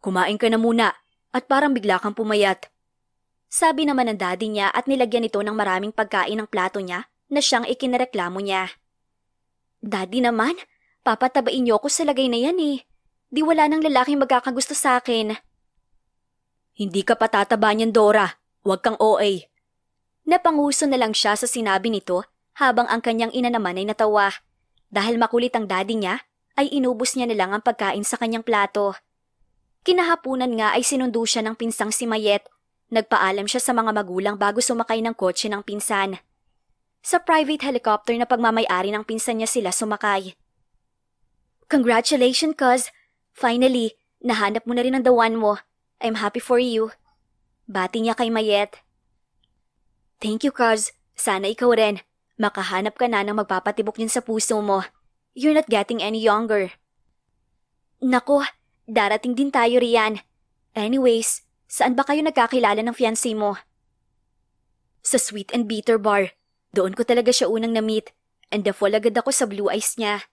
Kumain ka na muna at parang bigla kang pumayat. Sabi naman ng daddy niya at nilagyan ito ng maraming pagkain ng plato niya na siyang ikinareklamo niya. Daddy naman, papatabain niyo ako sa lagay na yan eh. Di wala nang lalaking magkakagusto sa akin. Hindi ka patataba niyan, Dora. Huwag kang OA. Napanguso na lang siya sa sinabi nito habang ang kanyang ina naman ay natawa. Dahil makulit ang daddy niya, ay inubos niya na lang ang pagkain sa kanyang plato. Kinahapunan nga ay sinundo siya ng pinsang si Mayet. Nagpaalam siya sa mga magulang bago sumakay ng kotse ng pinsan. Sa private helicopter na pagmamay-ari ng pinsan niya sila sumakay. Congratulations, cuz. Finally, nahanap mo na rin ang the one mo. I'm happy for you. Bati niya kay Mayet. Thank you, cuz. Sana ikaw rin. Makahanap ka na ng magpapatibok din sa puso mo. You're not getting any younger. Nako, darating din tayo riyan. Anyways, saan ba kayo nagkakilala ng fiancé mo? Sa Sweet and Bitter Bar. Doon ko talaga siya unang na-meet. And na-fall agad ako sa blue eyes niya.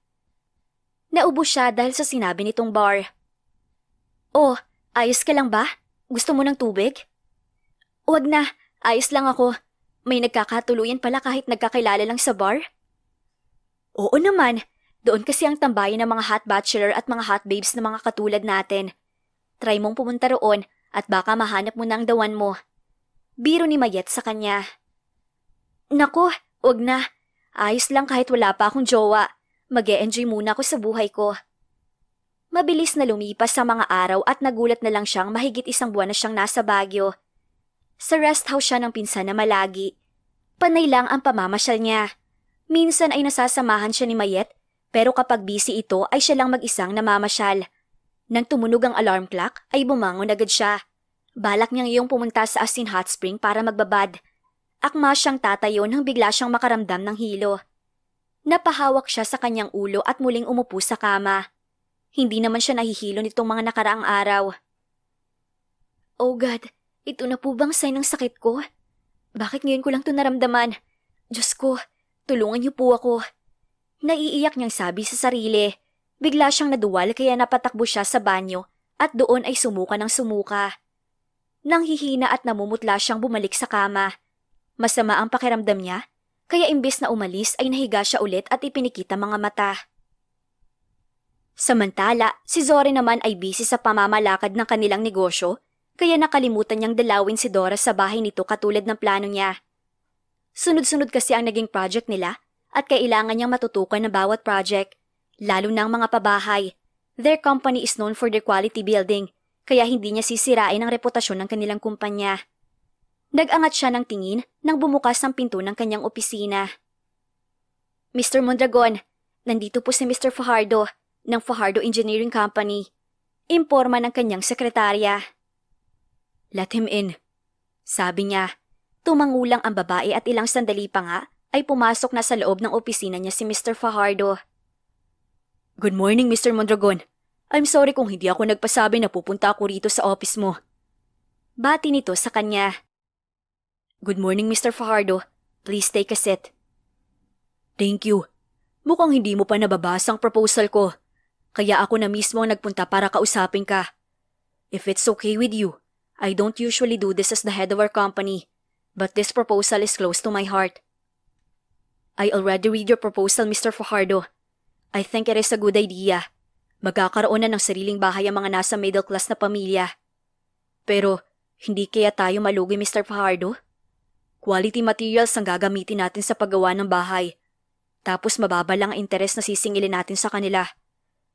Naubo siya dahil sa sinabi nitong bar. Oh, ayos ka lang ba? Gusto mo ng tubig? Huwag na, ayos lang ako. May nagkakatuluyan pala kahit nagkakilala lang sa bar? Oo naman, doon kasi ang tambayan ng mga hot bachelor at mga hot babes na mga katulad natin. Try mong pumunta roon at baka mahanap mo na ang dawan mo. Biro ni Mayet sa kanya. Naku, huwag na. Ayos lang kahit wala pa akong jowa. Mag-e-enjoy muna ako sa buhay ko. Mabilis na lumipas sa mga araw at nagulat na lang siyang mahigit 1 buwan na siyang nasa Baguio. Sa rest house siya ng pinsan na malagi. Panay lang ang pamamasyal niya. Minsan ay nasasamahan siya ni Mayet, pero kapag busy ito ay siya lang mag-isang namamasyal. Nang tumunog ang alarm clock ay bumangon agad siya. Balak niyang iyong pumunta sa Asin Hot Spring para magbabad. Akma siyang tatayo nang bigla siyang makaramdam ng hilo. Napahawak siya sa kanyang ulo at muling umupo sa kama. Hindi naman siya nahihilo nitong mga nakaraang araw. Oh God, ito na po bang sign ng sakit ko? Bakit ngayon ko lang ito naramdaman? Diyos ko, tulungan niyo po ako. Naiiyak niyang sabi sa sarili. Bigla siyang naduwal kaya napatakbo siya sa banyo at doon ay sumuka ng sumuka. Nang hihina at namumutla siyang bumalik sa kama. Masama ang pakiramdam niya. Kaya imbes na umalis ay nahiga siya ulit at ipinikita mga mata. Samantala, si Zore naman ay busy sa pamamalakad ng kanilang negosyo, kaya nakalimutan niyang dalawin si Dora sa bahay nito katulad ng plano niya. Sunod-sunod kasi ang naging project nila at kailangan niyang matutukan ng bawat project, lalo na ang mga pabahay. Their company is known for their quality building, kaya hindi niya sisirain ang reputasyon ng kanilang kumpanya. Nag-angat siya ng tingin nang bumukas ang pinto ng kanyang opisina. Mr. Mondragon, nandito po si Mr. Fajardo ng Fajardo Engineering Company. Imporma ng kanyang sekretarya. Let him in, sabi niya. Tumangulang ang babae at ilang sandali pa nga ay pumasok na sa loob ng opisina niya si Mr. Fajardo. Good morning, Mr. Mondragon. I'm sorry kung hindi ako nagpasabi na pupunta ako rito sa office mo. Bati nito sa kanya. Good morning, Mr. Fajardo. Please take a seat. Thank you. Mukhang hindi mo pa nababasa ang proposal ko. Kaya ako na mismo ang nagpunta para kausapin ka. If it's okay with you, I don't usually do this as the head of our company, but this proposal is close to my heart. I already read your proposal, Mr. Fajardo. I think it is a good idea. Magkakaroon na ng sariling bahay ang mga nasa middle class na pamilya. Pero, hindi kaya tayo malugi, Mr. Fajardo? Quality materials ang gagamitin natin sa paggawa ng bahay. Tapos mababa lang ang interes na sisingilin natin sa kanila.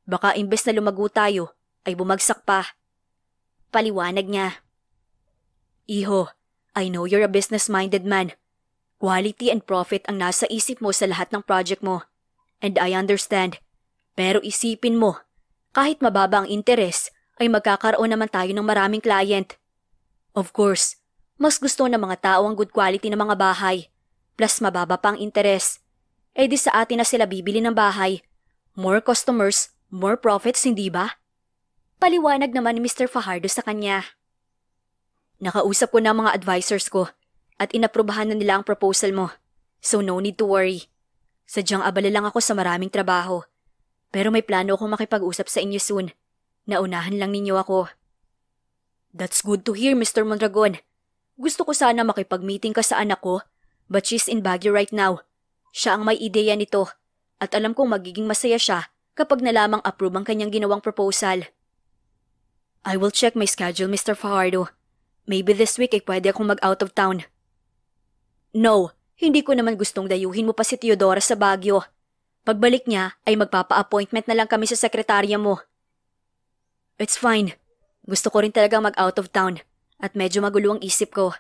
Baka imbes na lumago tayo, ay bumagsak pa. Paliwanag niya. Iho, I know you're a business-minded man. Quality and profit ang nasa isip mo sa lahat ng project mo. And I understand. Pero isipin mo, kahit mababa ang interes, ay magkakaroon naman tayo ng maraming client. Of course, mas gusto ng mga tao ang good quality ng mga bahay, plus mababa pa ang interes. Eh di sa atin na sila bibili ng bahay. More customers, more profits, hindi ba? Paliwanag naman ni Mr. Fajardo sa kanya. Nakausap ko na ang mga advisors ko at inaprubahan na nila ang proposal mo. So no need to worry. Sadyang abala lang ako sa maraming trabaho. Pero may plano akong makipag-usap sa inyo soon. Naunahan lang ninyo ako. That's good to hear, Mr. Mondragon. Gusto ko sana makipag-meeting ka sa anak ko, but she's in Baguio right now. Siya ang may ideya nito, at alam kong magiging masaya siya kapag nalamang approve ang kanyang ginawang proposal. I will check my schedule, Mr. Fajardo. Maybe this week ay pwede akong mag-out of town. No, hindi ko naman gustong dayuhin mo pa si Teodora sa Baguio. Pagbalik niya ay magpapa-appointment na lang kami sa sekretarya mo. It's fine. Gusto ko rin talagang mag-out of town. At medyo magulo ang isip ko.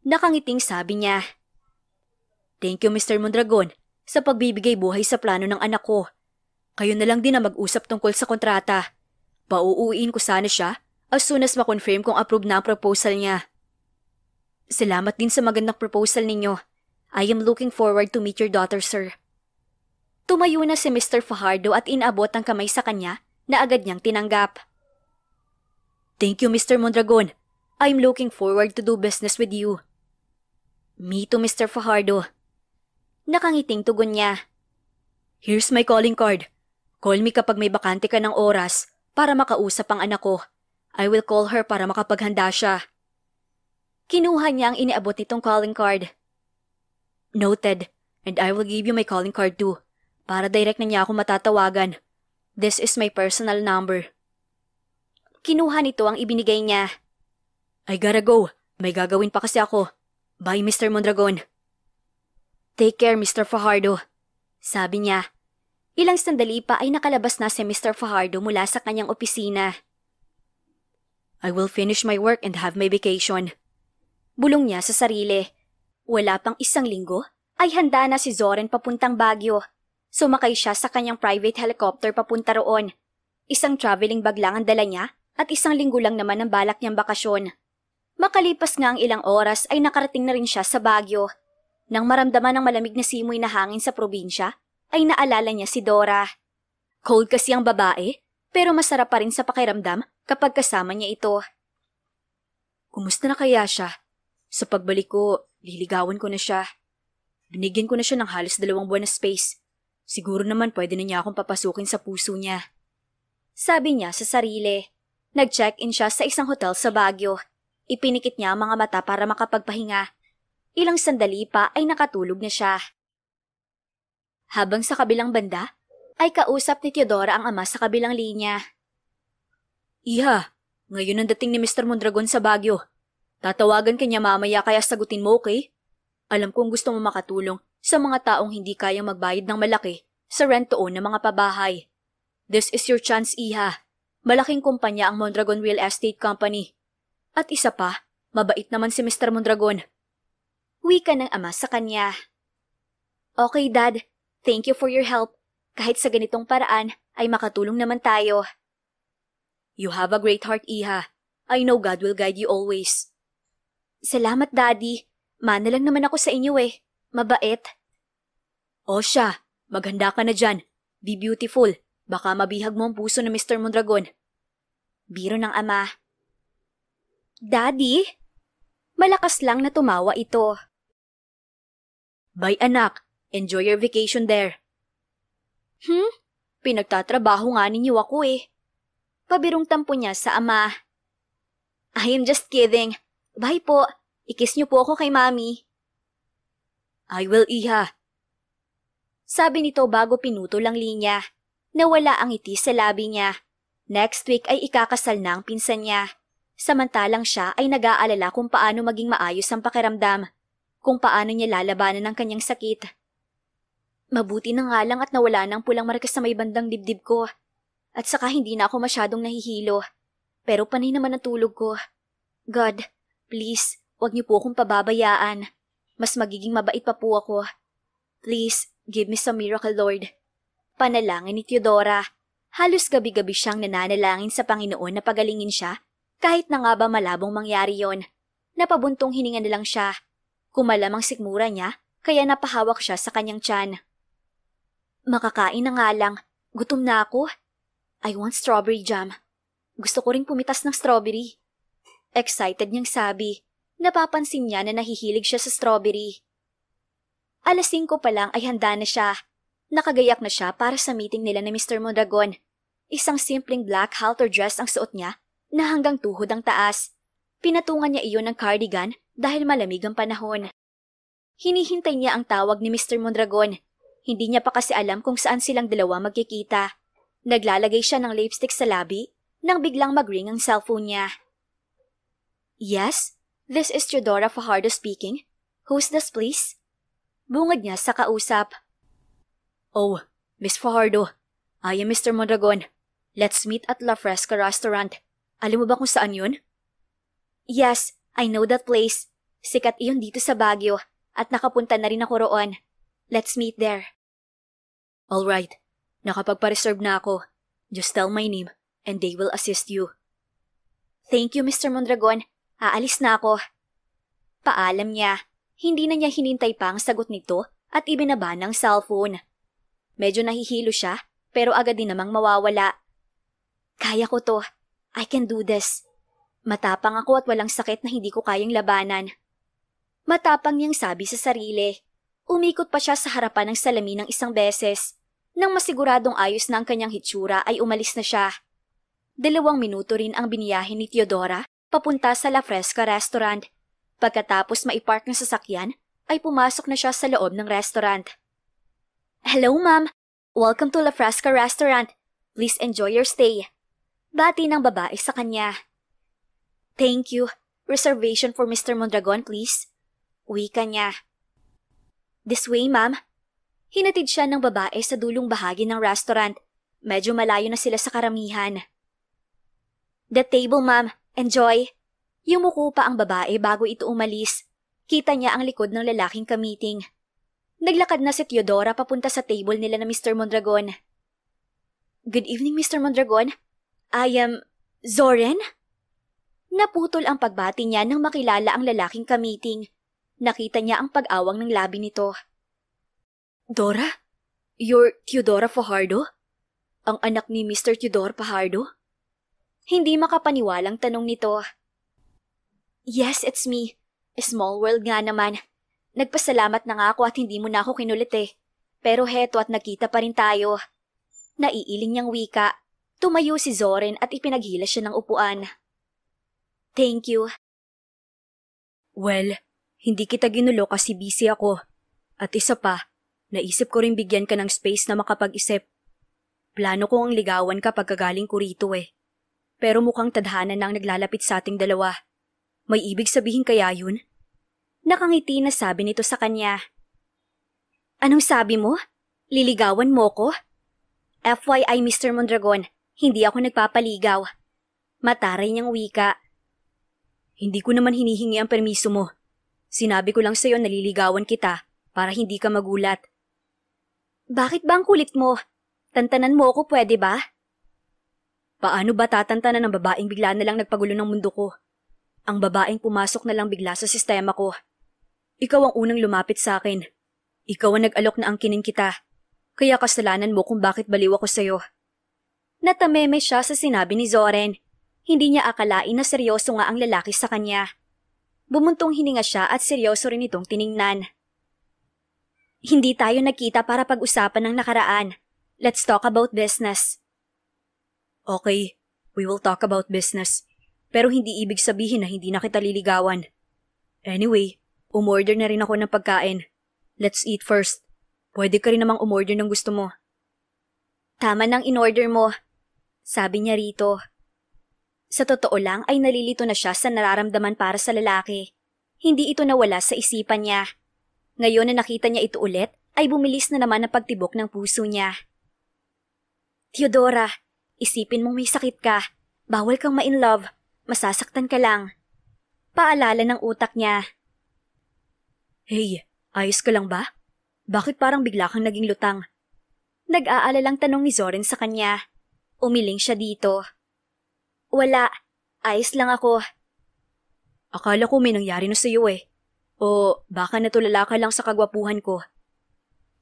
Nakangiting sabi niya. Thank you, Mr. Mondragon, sa pagbibigay buhay sa plano ng anak ko. Kayo na lang din na mag-usap tungkol sa kontrata. Pauuwiin ko sana siya as soon as ma-confirm kung approve na ang proposal niya. Salamat din sa magandang proposal ninyo. I am looking forward to meet your daughter, sir. Tumayo na si Mr. Fajardo at inabot ang kamay sa kanya na agad niyang tinanggap. Thank you, Mr. Mondragon. I'm looking forward to do business with you. Me too, Mr. Fajardo. Nakangiting tugon niya. Here's my calling card. Call me kapag may bakante ka ng oras para makausap ang anak ko. I will call her para makapaghanda siya. Kinuha niya ang iniabot nitong calling card. Noted. And I will give you my calling card too. Para direct na niya ako matatawagan. This is my personal number. Kinuha nito ang ibinigay niya. I gotta go. May gagawin pa kasi ako. Bye, Mr. Mondragon. Take care, Mr. Fajardo. Sabi niya. Ilang sandali pa ay nakalabas na si Mr. Fajardo mula sa kanyang opisina. I will finish my work and have my vacation. Bulong niya sa sarili. Wala pang isang linggo ay handa na si Zoren papuntang Baguio. Sumakay siya sa kanyang private helicopter papunta roon. Isang traveling bag lang ang dala niya at isang linggo lang naman ang balak niyang bakasyon. Makalipas nga ang ilang oras ay nakarating na rin siya sa Baguio. Nang maramdaman ang malamig na simoy na hangin sa probinsya, ay naalala niya si Dora. Cold kasi ang babae, pero masarap pa rin sa pakiramdam kapag kasama niya ito. Kumusta na kaya siya? Sa pagbalik ko, liligawan ko na siya. Binigyan ko na siya ng halos 2 buwan na space. Siguro naman pwede na niya akong papasukin sa puso niya. Sabi niya sa sarili. Nag-check-in siya sa isang hotel sa Baguio. Ipinikit niya ang mga mata para makapagpahinga. Ilang sandali pa ay nakatulog na siya. Habang sa kabilang banda, ay kausap ni Teodora ang ama sa kabilang linya. Iha, ngayon ang dating ni Mr. Mondragon sa Baguio. Tatawagan ka niya mamaya kaya sagutin mo, okay? Alam kong gusto mo makatulong sa mga taong hindi kayang magbayad ng malaki sa rent-to-own ng mga pabahay. This is your chance, Iha. Malaking kumpanya ang Mondragon Real Estate Company. At isa pa, mabait naman si Mr. Mondragon. Wika ng ama sa kanya. Okay, Dad. Thank you for your help. Kahit sa ganitong paraan, ay makatulong naman tayo. You have a great heart, Iha. I know God will guide you always. Salamat, Daddy. Mana lang naman ako sa inyo eh. Mabait. O siya, maghanda ka na dyan. Be beautiful. Baka mabihag mo ang puso ng Mr. Mondragon. Biro ng ama. Daddy? Malakas lang na tumawa ito. Bye, anak. Enjoy your vacation there. Pinagtatrabaho nga ninyo ako eh. Pabirong tampo niya sa ama. I am just kidding. Bye po. Ikis niyo po ako kay Mami. I will, Iha. Sabi nito bago pinutol ang linya. Nawala ang ngiti sa labi niya. Next week ay ikakasal na ang pinsan niya. Samantalang siya ay nag-aalala kung paano maging maayos ang pakiramdam. Kung paano niya lalabanan ang kanyang sakit. Mabuti na nga lang at nawala ng pulang marka sa may bandang dibdib ko. At saka hindi na ako masyadong nahihilo. Pero panay naman ang tulog ko. God, please, wag niyo po akong pababayaan. Mas magiging mabait pa po ako. Please, give me some miracle, Lord. Panalangin ni Teodora. Halos gabi-gabi siyang nananalangin sa Panginoon na pagalingin siya, kahit na nga ba malabong mangyari yon. Napabuntong hininga na lang siya. Kumalamang sikmura niya, kaya napahawak siya sa kanyang tiyan. Makakain na nga lang. Gutom na ako. I want strawberry jam. Gusto ko ring pumitas ng strawberry. Excited niyang sabi. Napapansin niya na nahihilig siya sa strawberry. 5:00 pa lang ay handa na siya. Nakagayak na siya para sa meeting nila ni Mr. Mondragon. Isang simpleng black halter dress ang suot niya na hanggang tuhod ang taas. Pinatungan niya iyon ng cardigan dahil malamig ang panahon. Hinihintay niya ang tawag ni Mr. Mondragon. Hindi niya pa kasi alam kung saan silang dalawa magkikita. Naglalagay siya ng lipstick sa labi nang biglang mag-ring ang cellphone niya. Yes, this is Teodora Fajardo speaking. Who's this, please? Bungad niya sa kausap. Oh, Miss Fajardo. I am Mr. Mondragon. Let's meet at La Fresca Restaurant. Alam mo ba kung saan yun? Yes, I know that place. Sikat iyon dito sa Baguio at nakapunta na rin ako roon. Let's meet there. Alright. Nakapagpa-reserve na ako. Just tell my name and they will assist you. Thank you, Mr. Mondragon. Aalis na ako. Paalam niya. Hindi na niya hinintay pa ang sagot nito at ibinaba ng cellphone. Medyo nahihilo siya pero agad din namang mawawala. Kaya ko to. I can do this. Matapang ako at walang sakit na hindi ko kayang labanan. Matapang niyang sabi sa sarili. Umikot pa siya sa harapan ng salamin ng isang beses. Nang masiguradong ayos na ang kanyang hitsura ay umalis na siya. 2 minuto rin ang biniyahe ni Teodora papunta sa La Fresca Restaurant. Pagkatapos maipark ng sasakyan, ay pumasok na siya sa loob ng restaurant. Hello, ma'am. Welcome to La Fresca Restaurant. Please enjoy your stay. Bati ng babae sa kanya. Thank you. Reservation for Mr. Mondragon, please. Wika niya. This way, ma'am. Hinatid siya ng babae sa dulong bahagi ng restaurant. Medyo malayo na sila sa karamihan. The table, ma'am. Enjoy. Yumuko pa ang babae bago ito umalis. Kita niya ang likod ng lalaking kamiting. Naglakad na si Teodora papunta sa table nila na Mr. Mondragon. Good evening, Mr. Mondragon. I am Zoren? Naputol ang pagbati niya nang makilala ang lalaking kamiting. Nakita niya ang pag-awang ng labi nito. Dora? You're Teodora Fajardo? Ang anak ni Mr. Teodor Fajardo? Hindi makapaniwalang tanong nito. Yes, it's me. A small world nga naman. Nagpasalamat na nga ako at hindi mo na ako kinulit eh. Pero heto at nagkita pa rin tayo. Naiiling niyang wika. Tumayo si Zoren at ipinaghila siya ng upuan. Thank you. Well, hindi kita ginulo kasi busy ako. At isa pa, naisip ko rin bigyan ka ng space na makapag-isip. Plano ko ang ligawan ka pagkagaling ko rito eh. Pero mukhang tadhana nang naglalapit sa ating dalawa. May ibig sabihin kaya yun? Nakangiti na sabi nito sa kanya. Anong sabi mo? Liligawan mo ko? FYI, Mr. Mondragon, hindi ako nagpapaligaw. Mataray niyang wika. Hindi ko naman hinihingi ang permiso mo. Sinabi ko lang sa'yo na liligawan kita para hindi ka magulat. Bakit ba ang kulit mo? Tantanan mo ako, pwede ba? Paano ba tatantanan ng babaeng bigla na lang nagpagulo ng mundo ko? Ang babaeng pumasok na lang bigla sa sistema ko. Ikaw ang unang lumapit sa akin. Ikaw ang nag-alok na angkinin kita. Kaya kasalanan mo kung bakit baliw ako sa'yo. Natameme siya sa sinabi ni Zoren. Hindi niya akalain na seryoso nga ang lalaki sa kanya. Bumuntong hininga siya at seryoso rin itong tiningnan. Hindi tayo nagkita para pag-usapan ng nakaraan. Let's talk about business. Okay, we will talk about business. Pero hindi ibig sabihin na hindi na kita liligawan. Anyway, umorder na rin ako ng pagkain. Let's eat first. Pwede ka rin namang umorder ng gusto mo. Tama nang in-order mo, sabi niya rito. Sa totoo lang ay nalilito na siya sa nararamdaman para sa lalaki. Hindi ito nawala sa isipan niya. Ngayon na nakita niya ito ulit, ay bumilis na naman ang pagtibok ng puso niya. Teodora, isipin mong may sakit ka. Bawal kang ma-in love. Masasaktan ka lang. Paalala ng utak niya. Hey, ayos ka lang ba? Bakit parang bigla kang naging lutang? Nag-aalalang tanong ni Zoren sa kanya. Umiling siya dito. Wala. Ayos lang ako. Akala ko may nangyari na sa'yo eh. O baka natulala ka lang sa kagwapuhan ko.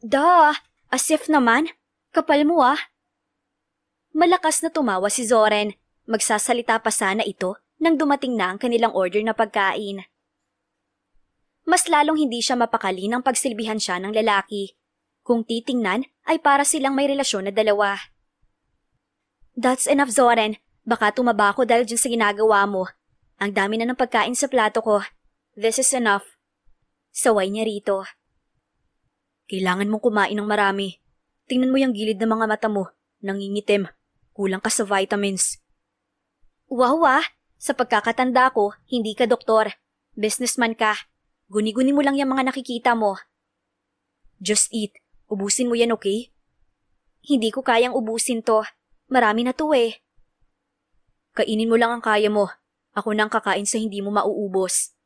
Duh! As if naman. Kapal mo ah. Malakas na tumawa si Zoren. Magsasalita pa sana ito nang dumating na ang kanilang order na pagkain. Mas lalong hindi siya mapakali nang pagsilbihan siya ng lalaki. Kung titingnan, ay para silang may relasyon na dalawa. That's enough, Zoren. Baka tumaba ako dahil dyan sa ginagawa mo. Ang dami na ng pagkain sa plato ko. This is enough. Saway niya rito. Kailangan mong kumain ng marami. Tingnan mo yung gilid ng mga mata mo. Nangingitim. Kulang ka sa vitamins. Wow ah! Sa pagkakatanda ko, hindi ka doktor. Businessman ka. Guni-guni mo lang yung mga nakikita mo. Just eat. Ubusin mo yan, okay? Hindi ko kayang ubusin to. Marami na to eh. Kainin mo lang ang kaya mo. Ako nang kakain sa hindi mo mauubos.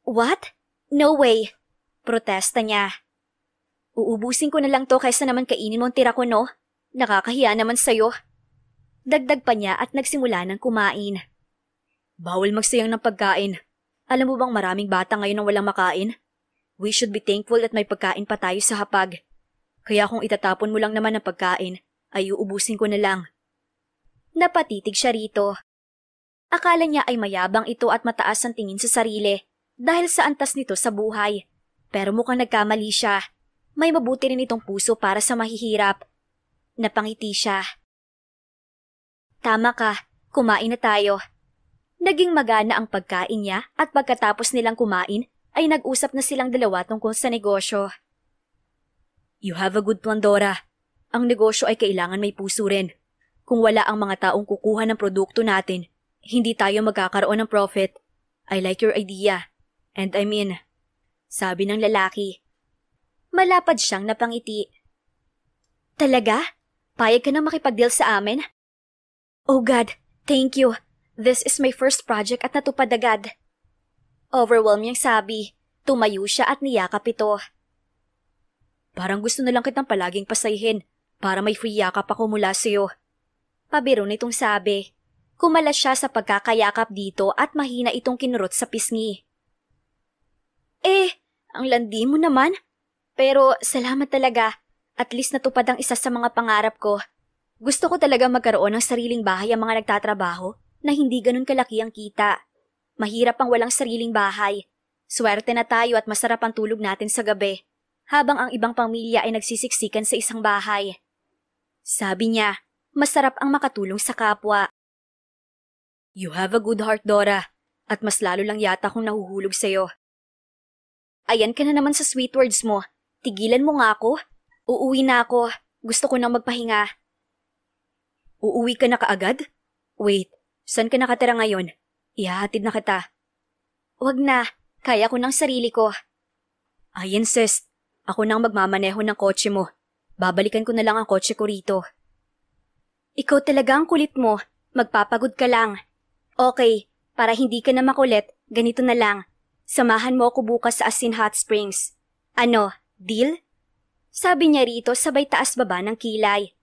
What? No way. Protesta niya. Uubusin ko na lang to kaysa naman kainin mo ang tira ko, no? Nakakahiya naman sa'yo. Dagdag pa niya at nagsimula ng kumain. Bawal magsayang ng pagkain. Alam mo bang maraming bata ngayon ang walang makain? We should be thankful at may pagkain pa tayo sa hapag. Kaya kung itatapon mo lang naman ang pagkain, ay uubusin ko na lang. Napatitig siya rito. Akala niya ay mayabang ito at mataas ang tingin sa sarili dahil sa antas nito sa buhay. Pero mukhang nagkamali siya. May mabuti rin itong puso para sa mahihirap. Napangiti siya. Tama ka, kumain na tayo. Naging magana ang pagkain niya at pagkatapos nilang kumain ay nag-usap na silang dalawa tungkol sa negosyo. You have a good plan, Dora. Ang negosyo ay kailangan may puso rin. Kung wala ang mga taong kukuha ng produkto natin, hindi tayo magkakaroon ng profit. I like your idea. And I'm in. Sabi ng lalaki. Malapad siyang napangiti. Talaga? Payag ka na makipag-deal sa amin? Oh God, thank you. This is my first project at natupad agad. Overwhelmed niyang sabi. Tumayo siya at niyakap ito. Parang gusto na lang kitang palaging pasayihin para may free yakap ako mula sa'yo. Pabiro nitong sabi. Kumalas siya sa pagkakayakap dito at mahina itong kinurot sa pisngi. Ang landi mo naman. Pero salamat talaga. At least natupad ang isa sa mga pangarap ko. Gusto ko talaga magkaroon ng sariling bahay ang mga nagtatrabaho na hindi ganun kalaki ang kita. Mahirap ang walang sariling bahay. Swerte na tayo at masarap ang tulog natin sa gabi, habang ang ibang pamilya ay nagsisiksikan sa isang bahay. Sabi niya, masarap ang makatulong sa kapwa. You have a good heart, Dora. At mas lalo lang yata kung nahuhulog sa'yo. Ayan ka na naman sa sweet words mo. Tigilan mo nga ako. Uuwi na ako. Gusto ko nang magpahinga. Uuwi ka na kaagad? Wait, saan ka nakatira ngayon? Ihahatid na kita. Wag na. Kaya ko ng sarili ko. I insist. Ako nang magmamaneho ng kotse mo. Babalikan ko na lang ang kotse ko rito. Ikaw talaga ang kulit mo. Magpapagod ka lang. Okay, para hindi ka na makulit, ganito na lang. Samahan mo ako bukas sa Asin Hot Springs. Ano, deal? Sabi niya rito sabay taas baba ng kilay.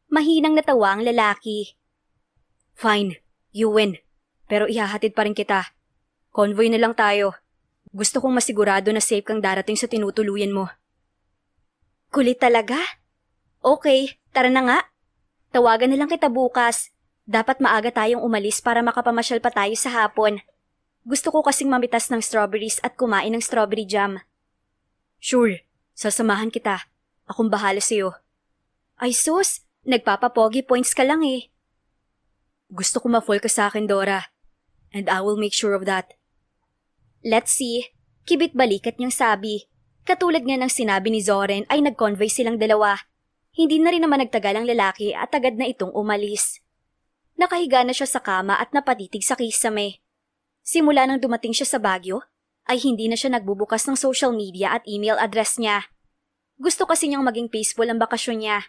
Mahinang natawa ang lalaki. Fine, you win. Pero ihahatid pa rin kita. Convoy na lang tayo. Gusto kong masigurado na safe kang darating sa tinutuluyan mo. Kulit talaga? Okay, tara na nga. Tawagan na lang kita bukas. Dapat maaga tayong umalis para makapamasyal pa tayo sa hapon. Gusto ko kasing mamitas ng strawberries at kumain ng strawberry jam. Sure, sasamahan kita. Akong bahala sa'yo. Ay sus, nagpapapogi points ka lang eh. Gusto ko ma-fall ka sa akin, Dora. And I will make sure of that. Let's see. Kibit balikat niyang sabi. Katulad nga ng sinabi ni Zoren ay nag-convoy silang dalawa. Hindi na rin naman nagtagal ang lalaki at agad na itong umalis. Nakahiga na siya sa kama at napatitig sa kisame. Simula nang dumating siya sa Baguio, ay hindi na siya nagbubukas ng social media at email address niya. Gusto kasi niyang maging peaceful ang bakasyon niya.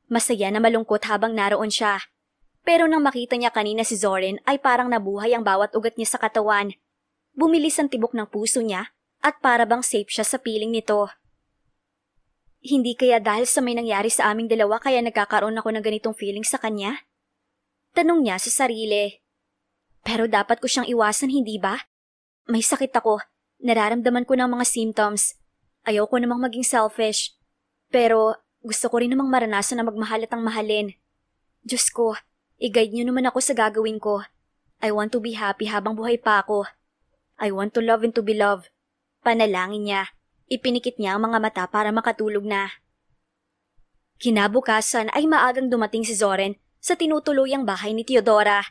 Masaya na malungkot habang naroon siya. Pero nang makita niya kanina si Zoren ay parang nabuhay ang bawat ugat niya sa katawan. Bumilis ang tibok ng puso niya at para bang safe siya sa piling nito. Hindi kaya dahil sa may nangyari sa aming dalawa kaya nagkakaroon ako ng ganitong feeling sa kanya? Tanong niya sa sarili. Pero dapat ko siyang iwasan, hindi ba? May sakit ako. Nararamdaman ko ng mga symptoms. Ayaw ko namang maging selfish. Pero gusto ko rin namang maranasan na magmahal at ang mahalin. Diyos ko, i-guide niyo naman ako sa gagawin ko. I want to be happy habang buhay pa ako. I want to love and to be loved. Panalangin niya. Ipinikit niya ang mga mata para makatulog na. Kinabukasan ay maagang dumating si Zoren sa tinutuluyang bahay ni Teodora.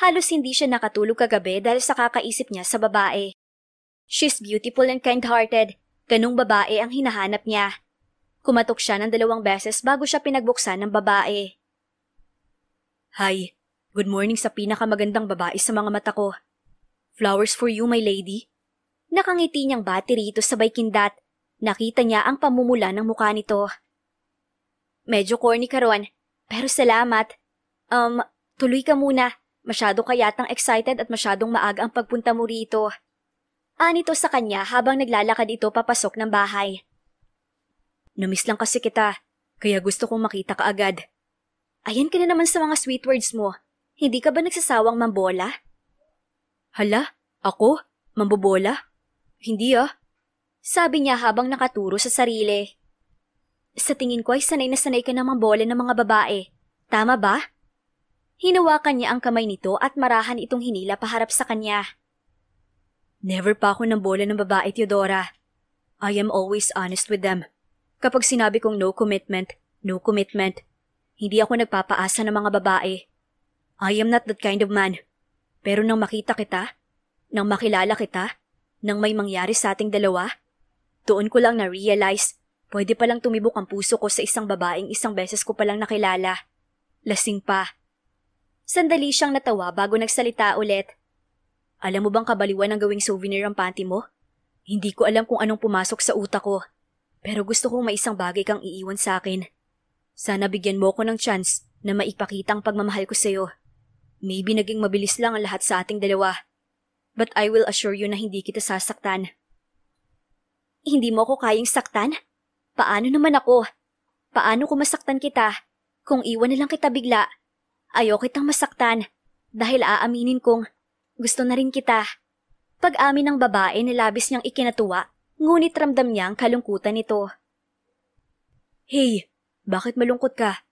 Halos hindi siya nakatulog kagabi dahil sa kakaisip niya sa babae. She's beautiful and kind-hearted. Ganung babae ang hinahanap niya. Kumatok siya ng 2 beses bago siya pinagbuksan ng babae. Hi, good morning sa pinakamagandang babae sa mga mata ko. Flowers for you, my lady. Nakangiti niyang bati rito sabay kindat. Nakita niya ang pamumula ng mukha nito. Medyo corny ka ron, pero salamat. Tuloy ka muna. Masyado ka yatang excited at masyadong maaga ang pagpunta mo rito. Anito sa kanya habang naglalakad ito papasok ng bahay. Namiss lang kasi kita, kaya gusto kong makita ka agad. Ayan ka na naman sa mga sweet words mo. Hindi ka ba nagsasawang mambola? Hala, ako? Mambobola? Hindi ah. Sabi niya habang nakaturo sa sarili. Sa tingin ko ay sanay na sanay ka na mambola ng mga babae. Tama ba? Hinawakan niya ang kamay nito at marahan itong hinila paharap sa kanya. Never pa ako ng bola ng babae, Theodora. I am always honest with them. Kapag sinabi kong no commitment, no commitment. Hindi ako nagpapaasa ng mga babae. I am not that kind of man. Pero nang makita kita, nang makilala kita, nang may mangyari sa ating dalawa, doon ko lang na-realize, pwede palang tumibok ang puso ko sa isang babaeng isang beses ko palang nakilala. Lasing pa. Sandali siyang natawa bago nagsalita ulit. Alam mo bang kabaliwan ang gawing souvenir ang panty mo? Hindi ko alam kung anong pumasok sa utak ko. Pero gusto kong may isang bagay kang iiwan sa akin. Sana bigyan mo ko ng chance na maipakita ang pagmamahal ko sa'yo. Maybe naging mabilis lang ang lahat sa ating dalawa. But I will assure you na hindi kita sasaktan. Hindi mo ako kayang saktan? Paano naman ako? Paano kung masaktan kita? Kung iwan na lang kita bigla, ayaw kitang masaktan dahil aaminin kong gusto na rin kita. Pag-amin ng babae na labis niyang ikinatuwa, ngunit ramdam niya ang kalungkutan nito. Hey, bakit malungkot ka?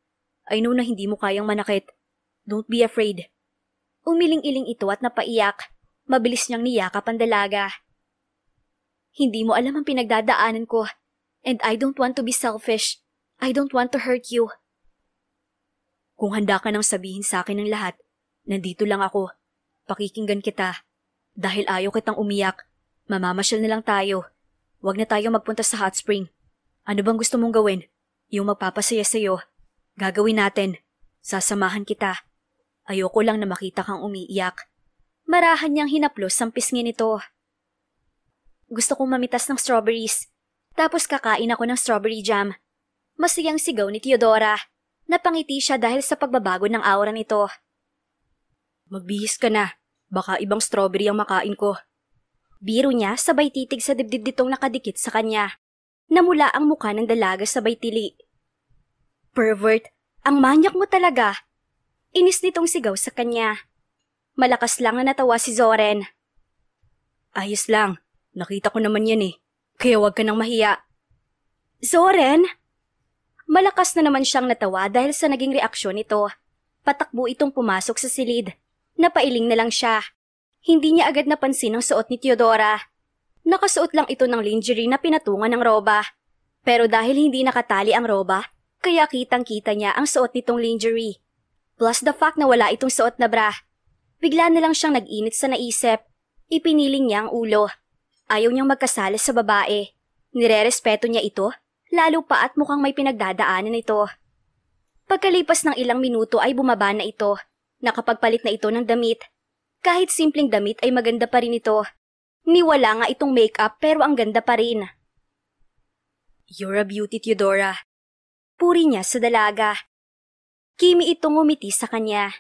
I know na hindi mo kayang manakit. Don't be afraid. Umiling-iling ito at napaiyak. Mabilis niyang niyakap ang dalaga. Hindi mo alam ang pinagdadaanan ko. And I don't want to be selfish. I don't want to hurt you. Kung handa ka nang sabihin sa akin ng lahat, nandito lang ako. Pakikinggan kita. Dahil ayaw kitang umiyak, mamamasyal na lang tayo. Huwag na tayo magpunta sa hot spring. Ano bang gusto mong gawin? Yung magpapasaya sa'yo. Gagawin natin. Sasamahan kita. Ayoko lang na makita kang umiiyak. Marahan niyang hinaplos ang pisngi nito. Gusto kong mamitas ng strawberries. Tapos kakain ako ng strawberry jam. Masayang sigaw ni Theodora. Napangiti siya dahil sa pagbabago ng aura nito. Magbihis ka na. Baka ibang strawberry ang makain ko. Biro niya sabay titig sa dibdib nitong nakadikit sa kanya. Namula ang mukha ng dalaga sabay tili. Pervert, ang manyak mo talaga. Inis nitong sigaw sa kanya. Malakas lang na natawa si Zoren. Ayos lang. Nakita ko naman yan eh. Kaya huwag ka nang mahiya. Zoren? Malakas na naman siyang natawa dahil sa naging reaksyon nito. Patakbo itong pumasok sa silid. Napailing na lang siya. Hindi niya agad napansin ang suot ni Theodora. Nakasuot lang ito ng lingerie na pinatungan ng roba. Pero dahil hindi nakatali ang roba, kaya kitang-kita niya ang suot nitong lingerie. Plus the fact na wala itong suot na bra. Bigla na lang siyang nag-init sa naisip. Ipiniling niya ang ulo. Ayaw niyang magkasala sa babae. Nirerespeto niya ito, lalo pa at mukhang may pinagdadaanan ito. Pagkalipas ng ilang minuto ay bumaba na ito. Nakapagpalit na ito ng damit. Kahit simpleng damit ay maganda pa rin ito. Niwala nga itong makeup pero ang ganda pa rin. You're a beauty, Theodora. Puri niya sa dalaga. Kimi itong ngumiti sa kanya.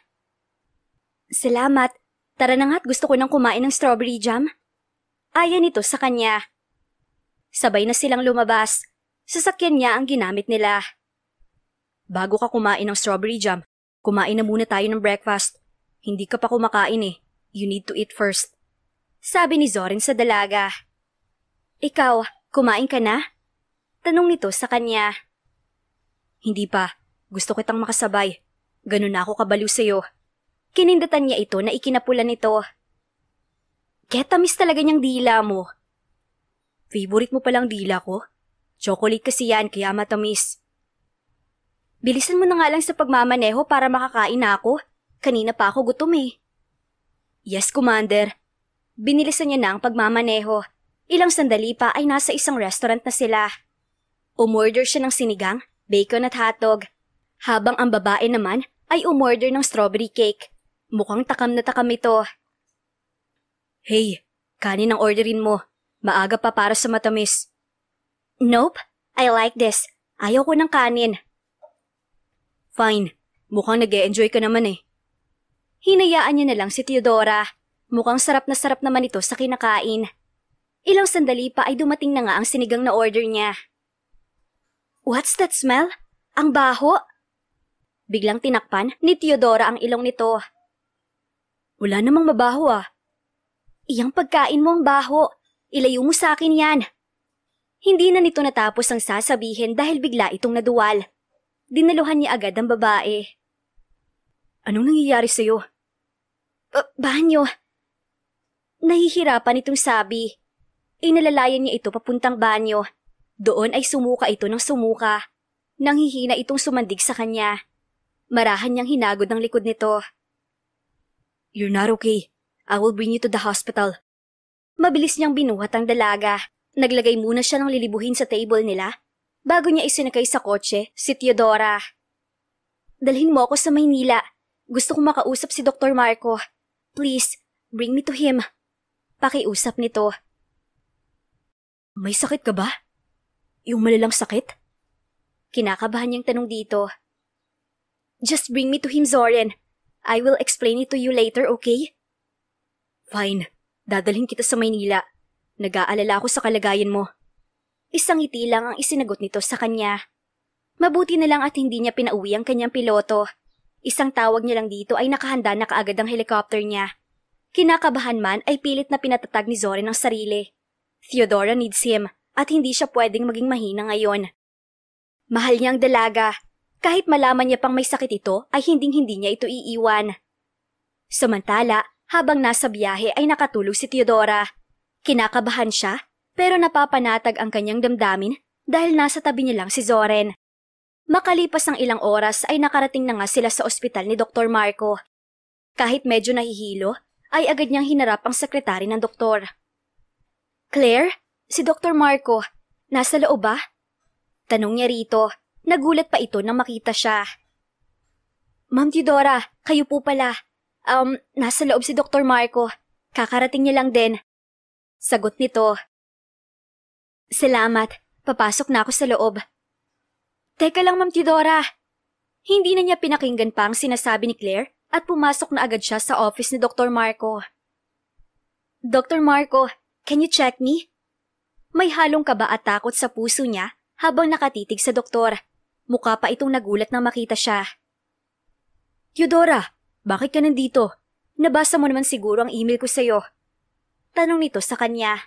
Salamat. Tara na nga't gusto ko nang kumain ng strawberry jam. Ayan ito sa kanya. Sabay na silang lumabas. Sasakyan niya ang ginamit nila. Bago ka kumain ng strawberry jam, kumain na muna tayo ng breakfast. Hindi ka pa kumakain eh. You need to eat first. Sabi ni Zoren sa dalaga. Ikaw, kumain ka na? Tanong nito sa kanya. Hindi pa. Gusto kitang makasabay. Ganun na ako kabaliw sa'yo. Kinindatan niya ito na ikinapulan nito. Ketamis talaga niyang dila mo. Favorite mo palang dila ko? Chocolate kasi yan kaya matamis. Bilisan mo na nga lang sa pagmamaneho para makakain na ako. Kanina pa ako gutom eh. Yes, Commander. Binilisan niya na ang pagmamaneho. Ilang sandali pa ay nasa isang restaurant na sila. Umorder siya ng sinigang, bacon at hotdog. Habang ang babae naman ay umorder ng strawberry cake. Mukhang takam na takam ito. Hey, kanin ang orderin mo. Maaga pa para sa matamis. Nope, I like this. Ayaw ko ng kanin. Fine, mukhang nag-e-enjoy ka naman eh. Hinayaan niya na lang si Theodora. Mukhang sarap na sarap naman ito sa kinakain. Ilang sandali pa ay dumating na nga ang sinigang na order niya. What's that smell? Ang baho! Biglang tinakpan ni Theodora ang ilong nito. Wala namang mabaho ah. Iyang pagkain mo ang baho. Ilayo mo sa akin yan. Hindi na nito natapos ang sasabihin dahil bigla itong naduwal. Dinaluhan niya agad ang babae. Anong nangyayari sa'yo? Banyo. Nahihirapan itong sabi. Inalalayan niya ito papuntang banyo. Doon ay sumuka ito ng sumuka. Nanghihina itong sumandig sa kanya. Marahan niyang hinagod ang likod nito. You're not okay. I will bring you to the hospital. Mabilis niyang binuhat ang dalaga. Naglagay muna siya ng lilibuhin sa table nila bago niya isinakay sa kotse si Theodora. Dalhin mo ako sa Maynila. Gusto kong makausap si Dr. Marco. Please, bring me to him. Pakiusap nito. May sakit ka ba? Yung malalang sakit? Kinakabahan niyang tanong dito. Just bring me to him, Zoren. I will explain it to you later, okay? Fine. Dadalhin kita sa Maynila. Nag-aalala ako sa kalagayan mo. Isang ngiti lang ang isinagot nito sa kanya. Mabuti na lang at hindi niya pinauwi ang kanyang piloto. Isang tawag niya lang dito ay nakahanda na kaagad ang helicopter niya. Kinakabahan man ay pilit na pinatatag ni Zoren ang sarili. Theodora needs him at hindi siya pwedeng maging mahina ngayon. Mahal niya ang dalaga. Kahit malaman niya pang may sakit ito, ay hinding-hindi niya ito iiwan. Samantala, habang nasa biyahe ay nakatulog si Theodora. Kinakabahan siya, pero napapanatag ang kanyang damdamin dahil nasa tabi niya lang si Zoren. Makalipas ang ilang oras ay nakarating na nga sila sa ospital ni Dr. Marco. Kahit medyo nahihilo, ay agad niyang hinarap ang sekretary ng doktor. Claire, si Dr. Marco, nasa loob ba? Tanong niya rito. Nagulat pa ito nang makita siya. Ma'am Theodora, kayo po pala. Nasa loob si Dr. Marco. Kakarating niya lang din. Sagot nito. Salamat. Papasok na ako sa loob. Teka lang, Ma'am Theodora. Hindi na niya pinakinggan pa ang sinasabi ni Claire at pumasok na agad siya sa office ni Dr. Marco. Dr. Marco, can you check me? May halong kaba at takot sa puso niya habang nakatitig sa doktor. Mukha pa itong nagulat nang makita siya. Theodora, bakit ka nandito? Nabasa mo naman siguro ang email ko sa'yo. Tanong nito sa kanya.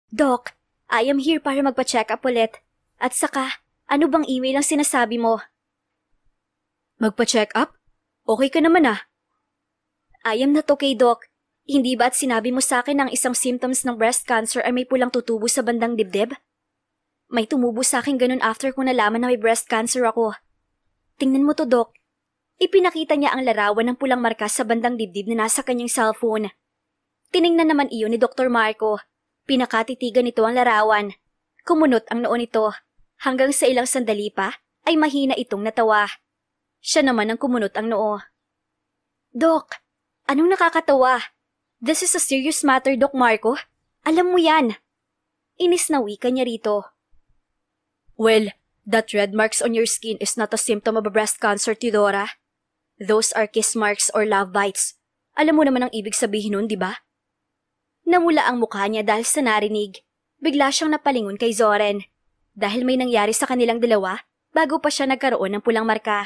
Doc, I am here para magpa-check up ulit. At saka, ano bang email ang sinasabi mo? Magpa-check up? Okay ka naman ah. I am not okay, Doc. Hindi ba at sinabi mo sa akin ang isang symptoms ng breast cancer ay may pulang tutubo sa bandang dibdib? May tumubo sa akin ganun after ko nalaman na may breast cancer ako. Tingnan mo to, Doc. Ipinakita niya ang larawan ng pulang marka sa bandang dibdib na nasa kanyang cellphone. Tiningnan naman iyon ni Dr. Marco. Pinakatitigan nito ang larawan. Kumunot ang noo nito. Hanggang sa ilang sandali pa, ay mahina itong natawa. Siya naman ang kumunot ang noo. Doc, anong nakakatawa? This is a serious matter, Doc Marco. Alam mo yan. Inis na wika niya rito. Well, that red marks on your skin is not a symptom of a breast cancer, Theodora. Those are kiss marks or love bites. Alam mo naman ang ibig sabihin nun, di ba? Namula ang mukha niya dahil sa narinig. Bigla siyang napalingon kay Zoren. Dahil may nangyari sa kanilang dalawa bago pa siya nagkaroon ng pulang marka.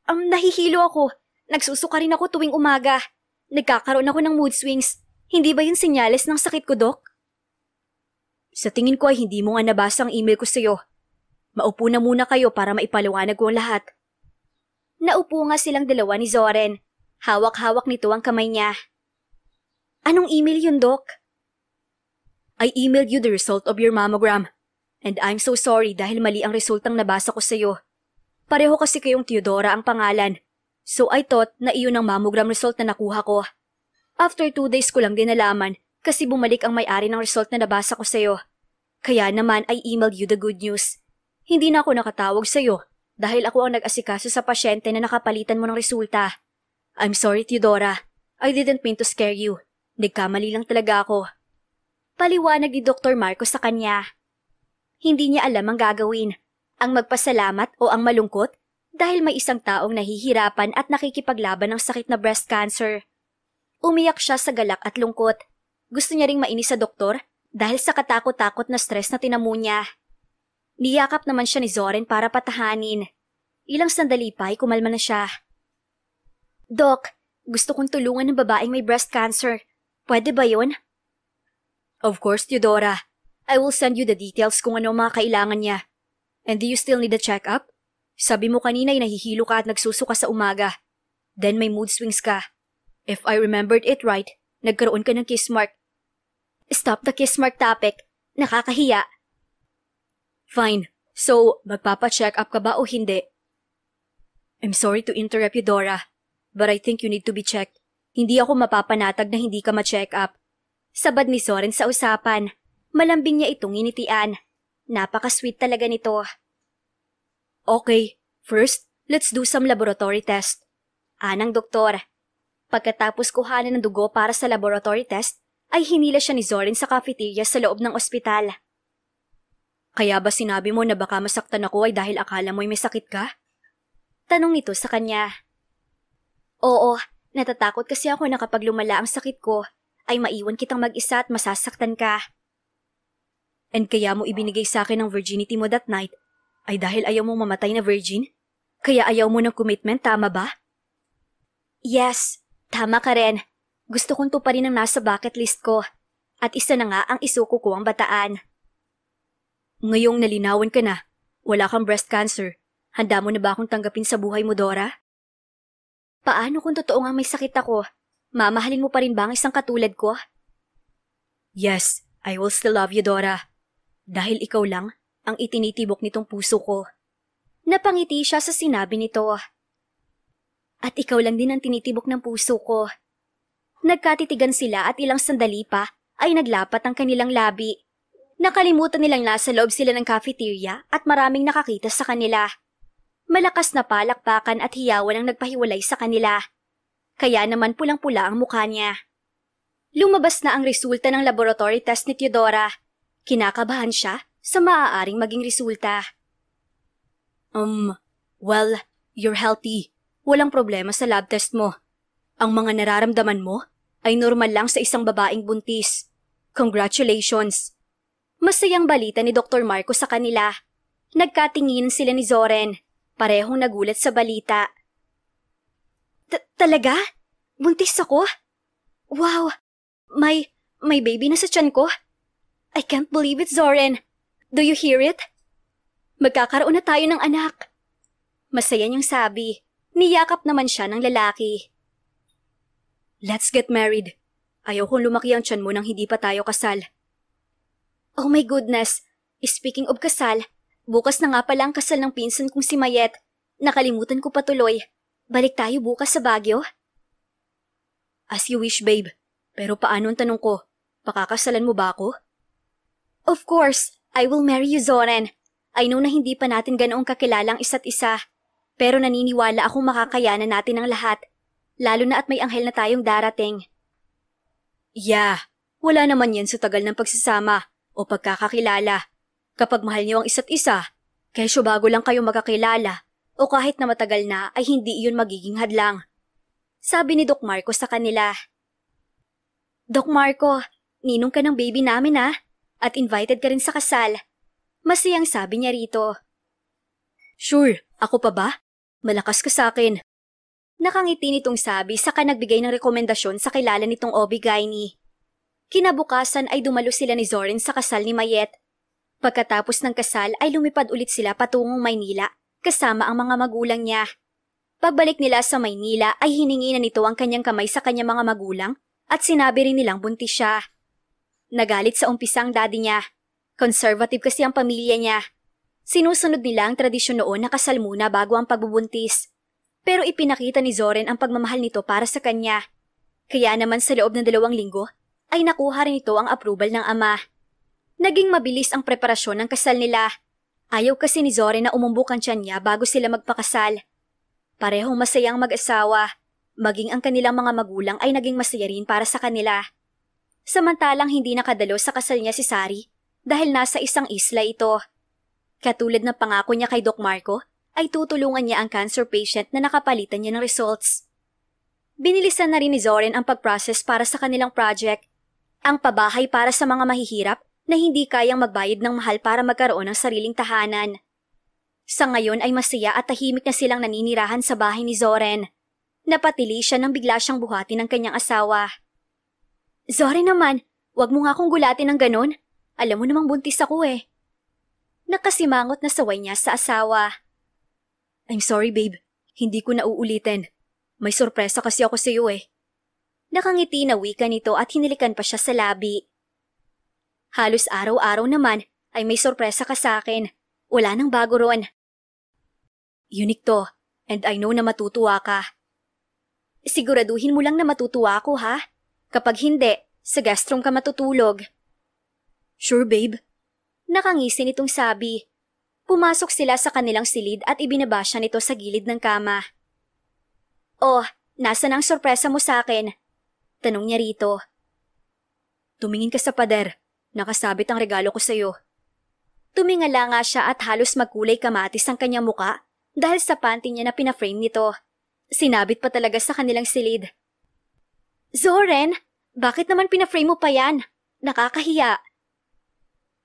Nahihilo ako. Nagsusuka rin ako tuwing umaga. Nagkakaroon ako ng mood swings. Hindi ba yun senyales ng sakit ko, Doc? Sa tingin ko ay hindi mo nga nabasa ang email ko sa'yo. Maupo na muna kayo para maipaliwanag ko ang lahat. Naupo nga silang dalawa ni Zoren. Hawak-hawak nito ang kamay niya. Anong email yun, Doc? I emailed you the result of your mammogram. And I'm so sorry dahil mali ang resultang nabasa ko sa'yo. Pareho kasi kayong Theodora ang pangalan. So I thought na iyon ang mammogram result na nakuha ko. After 2 days ko lang din nalaman kasi bumalik ang may-ari ng result na nabasa ko sa'yo. Kaya naman I emailed you the good news. Hindi na ako nakatawag sa'yo dahil ako ang nag-asikaso sa pasyente na nakapalitan mo ng resulta. I'm sorry, Theodora. I didn't mean to scare you. Nagkamali lang talaga ako. Paliwanag ni Dr. Marco sa kanya. Hindi niya alam ang gagawin. Ang magpasalamat o ang malungkot dahil may isang taong nahihirapan at nakikipaglaban ng sakit na breast cancer. Umiyak siya sa galak at lungkot. Gusto niya ring mainis sa doktor dahil sa katakot-takot na stress na tinamo niya. Niyakap naman siya ni Zoren para patahanin. Ilang sandali pa ay kumalma na siya. Doc, gusto kong tulungan ng babaeng may breast cancer. Pwede ba yun? Of course, Theodora. I will send you the details kung ano ang mga kailangan niya. And do you still need a check-up? Sabi mo kanina ay nahihilo ka at nagsusuka sa umaga. Then may mood swings ka. If I remembered it right, nagkaroon ka ng kiss mark. Stop the kiss mark topic. Nakakahiya. Fine. So, magpapa-check up ka ba o hindi? I'm sorry to interrupt you, Dora. But I think you need to be checked. Hindi ako mapapanatag na hindi ka ma-check up. Sabad ni Zoren sa usapan. Malambing niya itong initian. Napaka-sweet talaga nito. Okay, first, let's do some laboratory test. Anang doktor. Pagkatapos kuhanan ng dugo para sa laboratory test, ay hinila siya ni Zoren sa cafeteria sa loob ng ospital. Kaya ba sinabi mo na baka masaktan ako ay dahil akala mo'y may sakit ka? Tanong nito sa kanya. Oo, natatakot kasi ako na kapag lumala ang sakit ko, ay maiwan kitang mag-isa at masasaktan ka. And kaya mo ibinigay sa akin ang virginity mo that night ay dahil ayaw mong mamatay na virgin? Kaya ayaw mo ng commitment, tama ba? Yes, tama ka rin. Gusto kong tuparin ang nasa bucket list ko. At isa na nga ang isuko ko ang bataan. Ngayong nalinawan ka na, wala kang breast cancer. Handa mo na ba akong tanggapin sa buhay mo, Dora? Paano kung totoo nga may sakit ako? Mamahalin mo pa rin ba ang isang katulad ko? Yes, I will still love you, Dora. Dahil ikaw lang ang itinitibok nitong puso ko. Napangiti siya sa sinabi nito. At ikaw lang din ang tinitibok ng puso ko. Nagkatitigan sila at ilang sandali pa ay naglapat ang kanilang labi. Nakalimutan nilang nasa loob sila ng cafeteria at maraming nakakita sa kanila. Malakas na palakpakan at hiyawan ang nagpahiwalay sa kanila. Kaya naman pulang-pula ang mukha niya. Lumabas na ang resulta ng laboratory test ni Theodora. Kinakabahan siya sa maaaring maging resulta. Well, you're healthy. Walang problema sa lab test mo. Ang mga nararamdaman mo ay normal lang sa isang babaeng buntis. Congratulations! Masayang balita ni Dr. Marco sa kanila. Nagkatingin sila ni Zoren. Parehong nagulat sa balita. Talaga? Buntis ako? Wow! May baby na sa tiyan ko? I can't believe it, Zoren. Do you hear it? Magkakaroon na tayo ng anak. Masaya niyang sabi. Niyakap naman siya ng lalaki. Let's get married. Ayaw kong lumaki ang tiyan mo nang hindi pa tayo kasal. Oh my goodness. Speaking of kasal, bukas na nga pala ang kasal ng pinsan kong si Mayet. Nakalimutan ko pa tuloy. Balik tayo bukas sa Baguio? As you wish, babe. Pero paano ang tanong ko? Pakakasalan mo ba ako? Of course, I will marry you, Zoren. I know na hindi pa natin ganoong kakilala ang isa't isa. Pero naniniwala akong makakayanan natin ang lahat. Lalo na at may anghel na tayong darating. Yeah, wala naman yan sa tagal ng pagsasama o pagkakakilala. Kapag mahal niyo ang isa't isa, kesyo bago lang kayo magkakilala o kahit na matagal na ay hindi iyon magiging hadlang. Sabi ni Doc Marco sa kanila. Doc Marco, ninong ka ng baby namin at invited ka rin sa kasal. Masayang sabi niya rito. Sure, ako pa ba? Malakas ka sa akin. Nakangiti nitong sabi saka nagbigay ng rekomendasyon sa kilala nitong OB-GYN. Kinabukasan ay dumalo sila ni Zoren sa kasal ni Mayet. Pagkatapos ng kasal ay lumipad ulit sila patungong Maynila kasama ang mga magulang niya. Pagbalik nila sa Maynila ay hiningi na nito ang kanyang kamay sa kanyang mga magulang at sinabi rin nilang buntis siya. Nagalit sa umpisa ang daddy niya. Conservative kasi ang pamilya niya. Sinusunod nila ang tradisyon noon na kasal muna bago ang pagbubuntis. Pero ipinakita ni Zoren ang pagmamahal nito para sa kanya. Kaya naman sa loob ng 2 linggo ay nakuha rin ito ang approval ng ama. Naging mabilis ang preparasyon ng kasal nila. Ayaw kasi ni Zoren na umumbok ang tiyan niya bago sila magpakasal. Parehong masayang mag-asawa. Maging ang kanilang mga magulang ay naging masaya rin para sa kanila. Samantalang hindi nakadalo sa kasal niya si Sari dahil nasa isang isla ito. Katulad ng pangako niya kay Doc Marco, ay tutulungan niya ang cancer patient na nakapalitan niya ng results. Binilisan na rin ni Zoren ang pag-process para sa kanilang project. Ang pabahay para sa mga mahihirap na hindi kayang magbayad ng mahal para magkaroon ng sariling tahanan. Sa ngayon ay masaya at tahimik na silang naninirahan sa bahay ni Zoren. Napatili siya nang bigla siyang buhatin ng kanyang asawa. Zoren naman, wag mo nga akong gulatin ng ganon. Alam mo namang buntis ako eh. Nakasimangot na saway niya sa asawa. I'm sorry babe, hindi ko na uulitin. May sorpresa kasi ako sa iyo eh. Nakangiti na wika nito at hinilikan pa siya sa labi. Halos araw-araw naman ay may sorpresa ka sa akin. Wala nang bago ron. Unique to, and I know na matutuwa ka. Siguraduhin mo lang na matutuwa ako ha? Kapag hindi, sa guest room ka matutulog. Sure babe. Nakangisi nitong sabi. Pumasok sila sa kanilang silid at ibinaba siya nito sa gilid ng kama. Oh, nasa ang sorpresa mo sa akin? Tanong niya rito. Tumingin ka sa pader. Nakasabit ang regalo ko sa'yo. Tumingala nga siya at halos magkulay kamatis ang kanyang muka dahil sa panty niya na pinaframe nito. Sinabit pa talaga sa kanilang silid. Zoren, bakit naman pinaframe mo pa yan? Nakakahiya.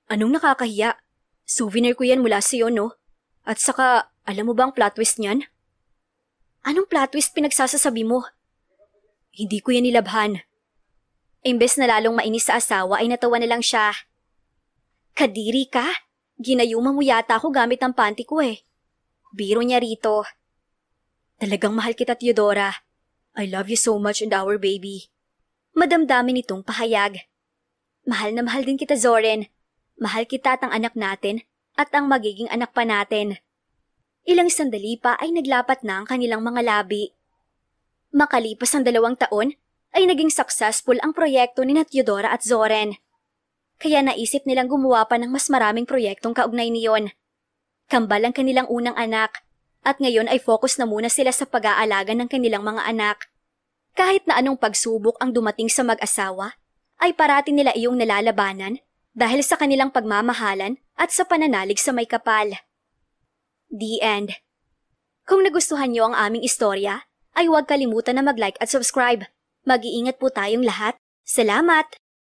Anong nakakahiya? Souvenir ko yan mula sa'yo, no? At saka, alam mo bang plot twist niyan? Anong plot twist pinagsasasabi mo? Hindi ko yan nilabhan. Imbes na lalong mainis sa asawa ay natawa na lang siya. Kadiri ka? Ginayuma mo yata ako gamit ang panty ko eh. Biro niya rito. Talagang mahal kita, Theodora. I love you so much and our baby. Madamdamin itong pahayag. Mahal na mahal din kita, Zoren. Mahal kita at ang anak natin at ang magiging anak pa natin. Ilang sandali pa ay naglapat na ang kanilang mga labi. Makalipas ang 2 taon, ay naging successful ang proyekto ni Theodora at Zoren. Kaya naisip nilang gumawa pa ng mas maraming proyektong kaugnay niyon. Kambal ang kanilang unang anak, at ngayon ay focus na muna sila sa pag-aalaga ng kanilang mga anak. Kahit na anong pagsubok ang dumating sa mag-asawa, ay parati nila iyong nalalabanan dahil sa kanilang pagmamahalan at sa pananalig sa may kapal. The end. Kung nagustuhan niyo ang aming istorya, ay huwag kalimutan na mag-like at subscribe. Mag-iingat po tayong lahat. Salamat!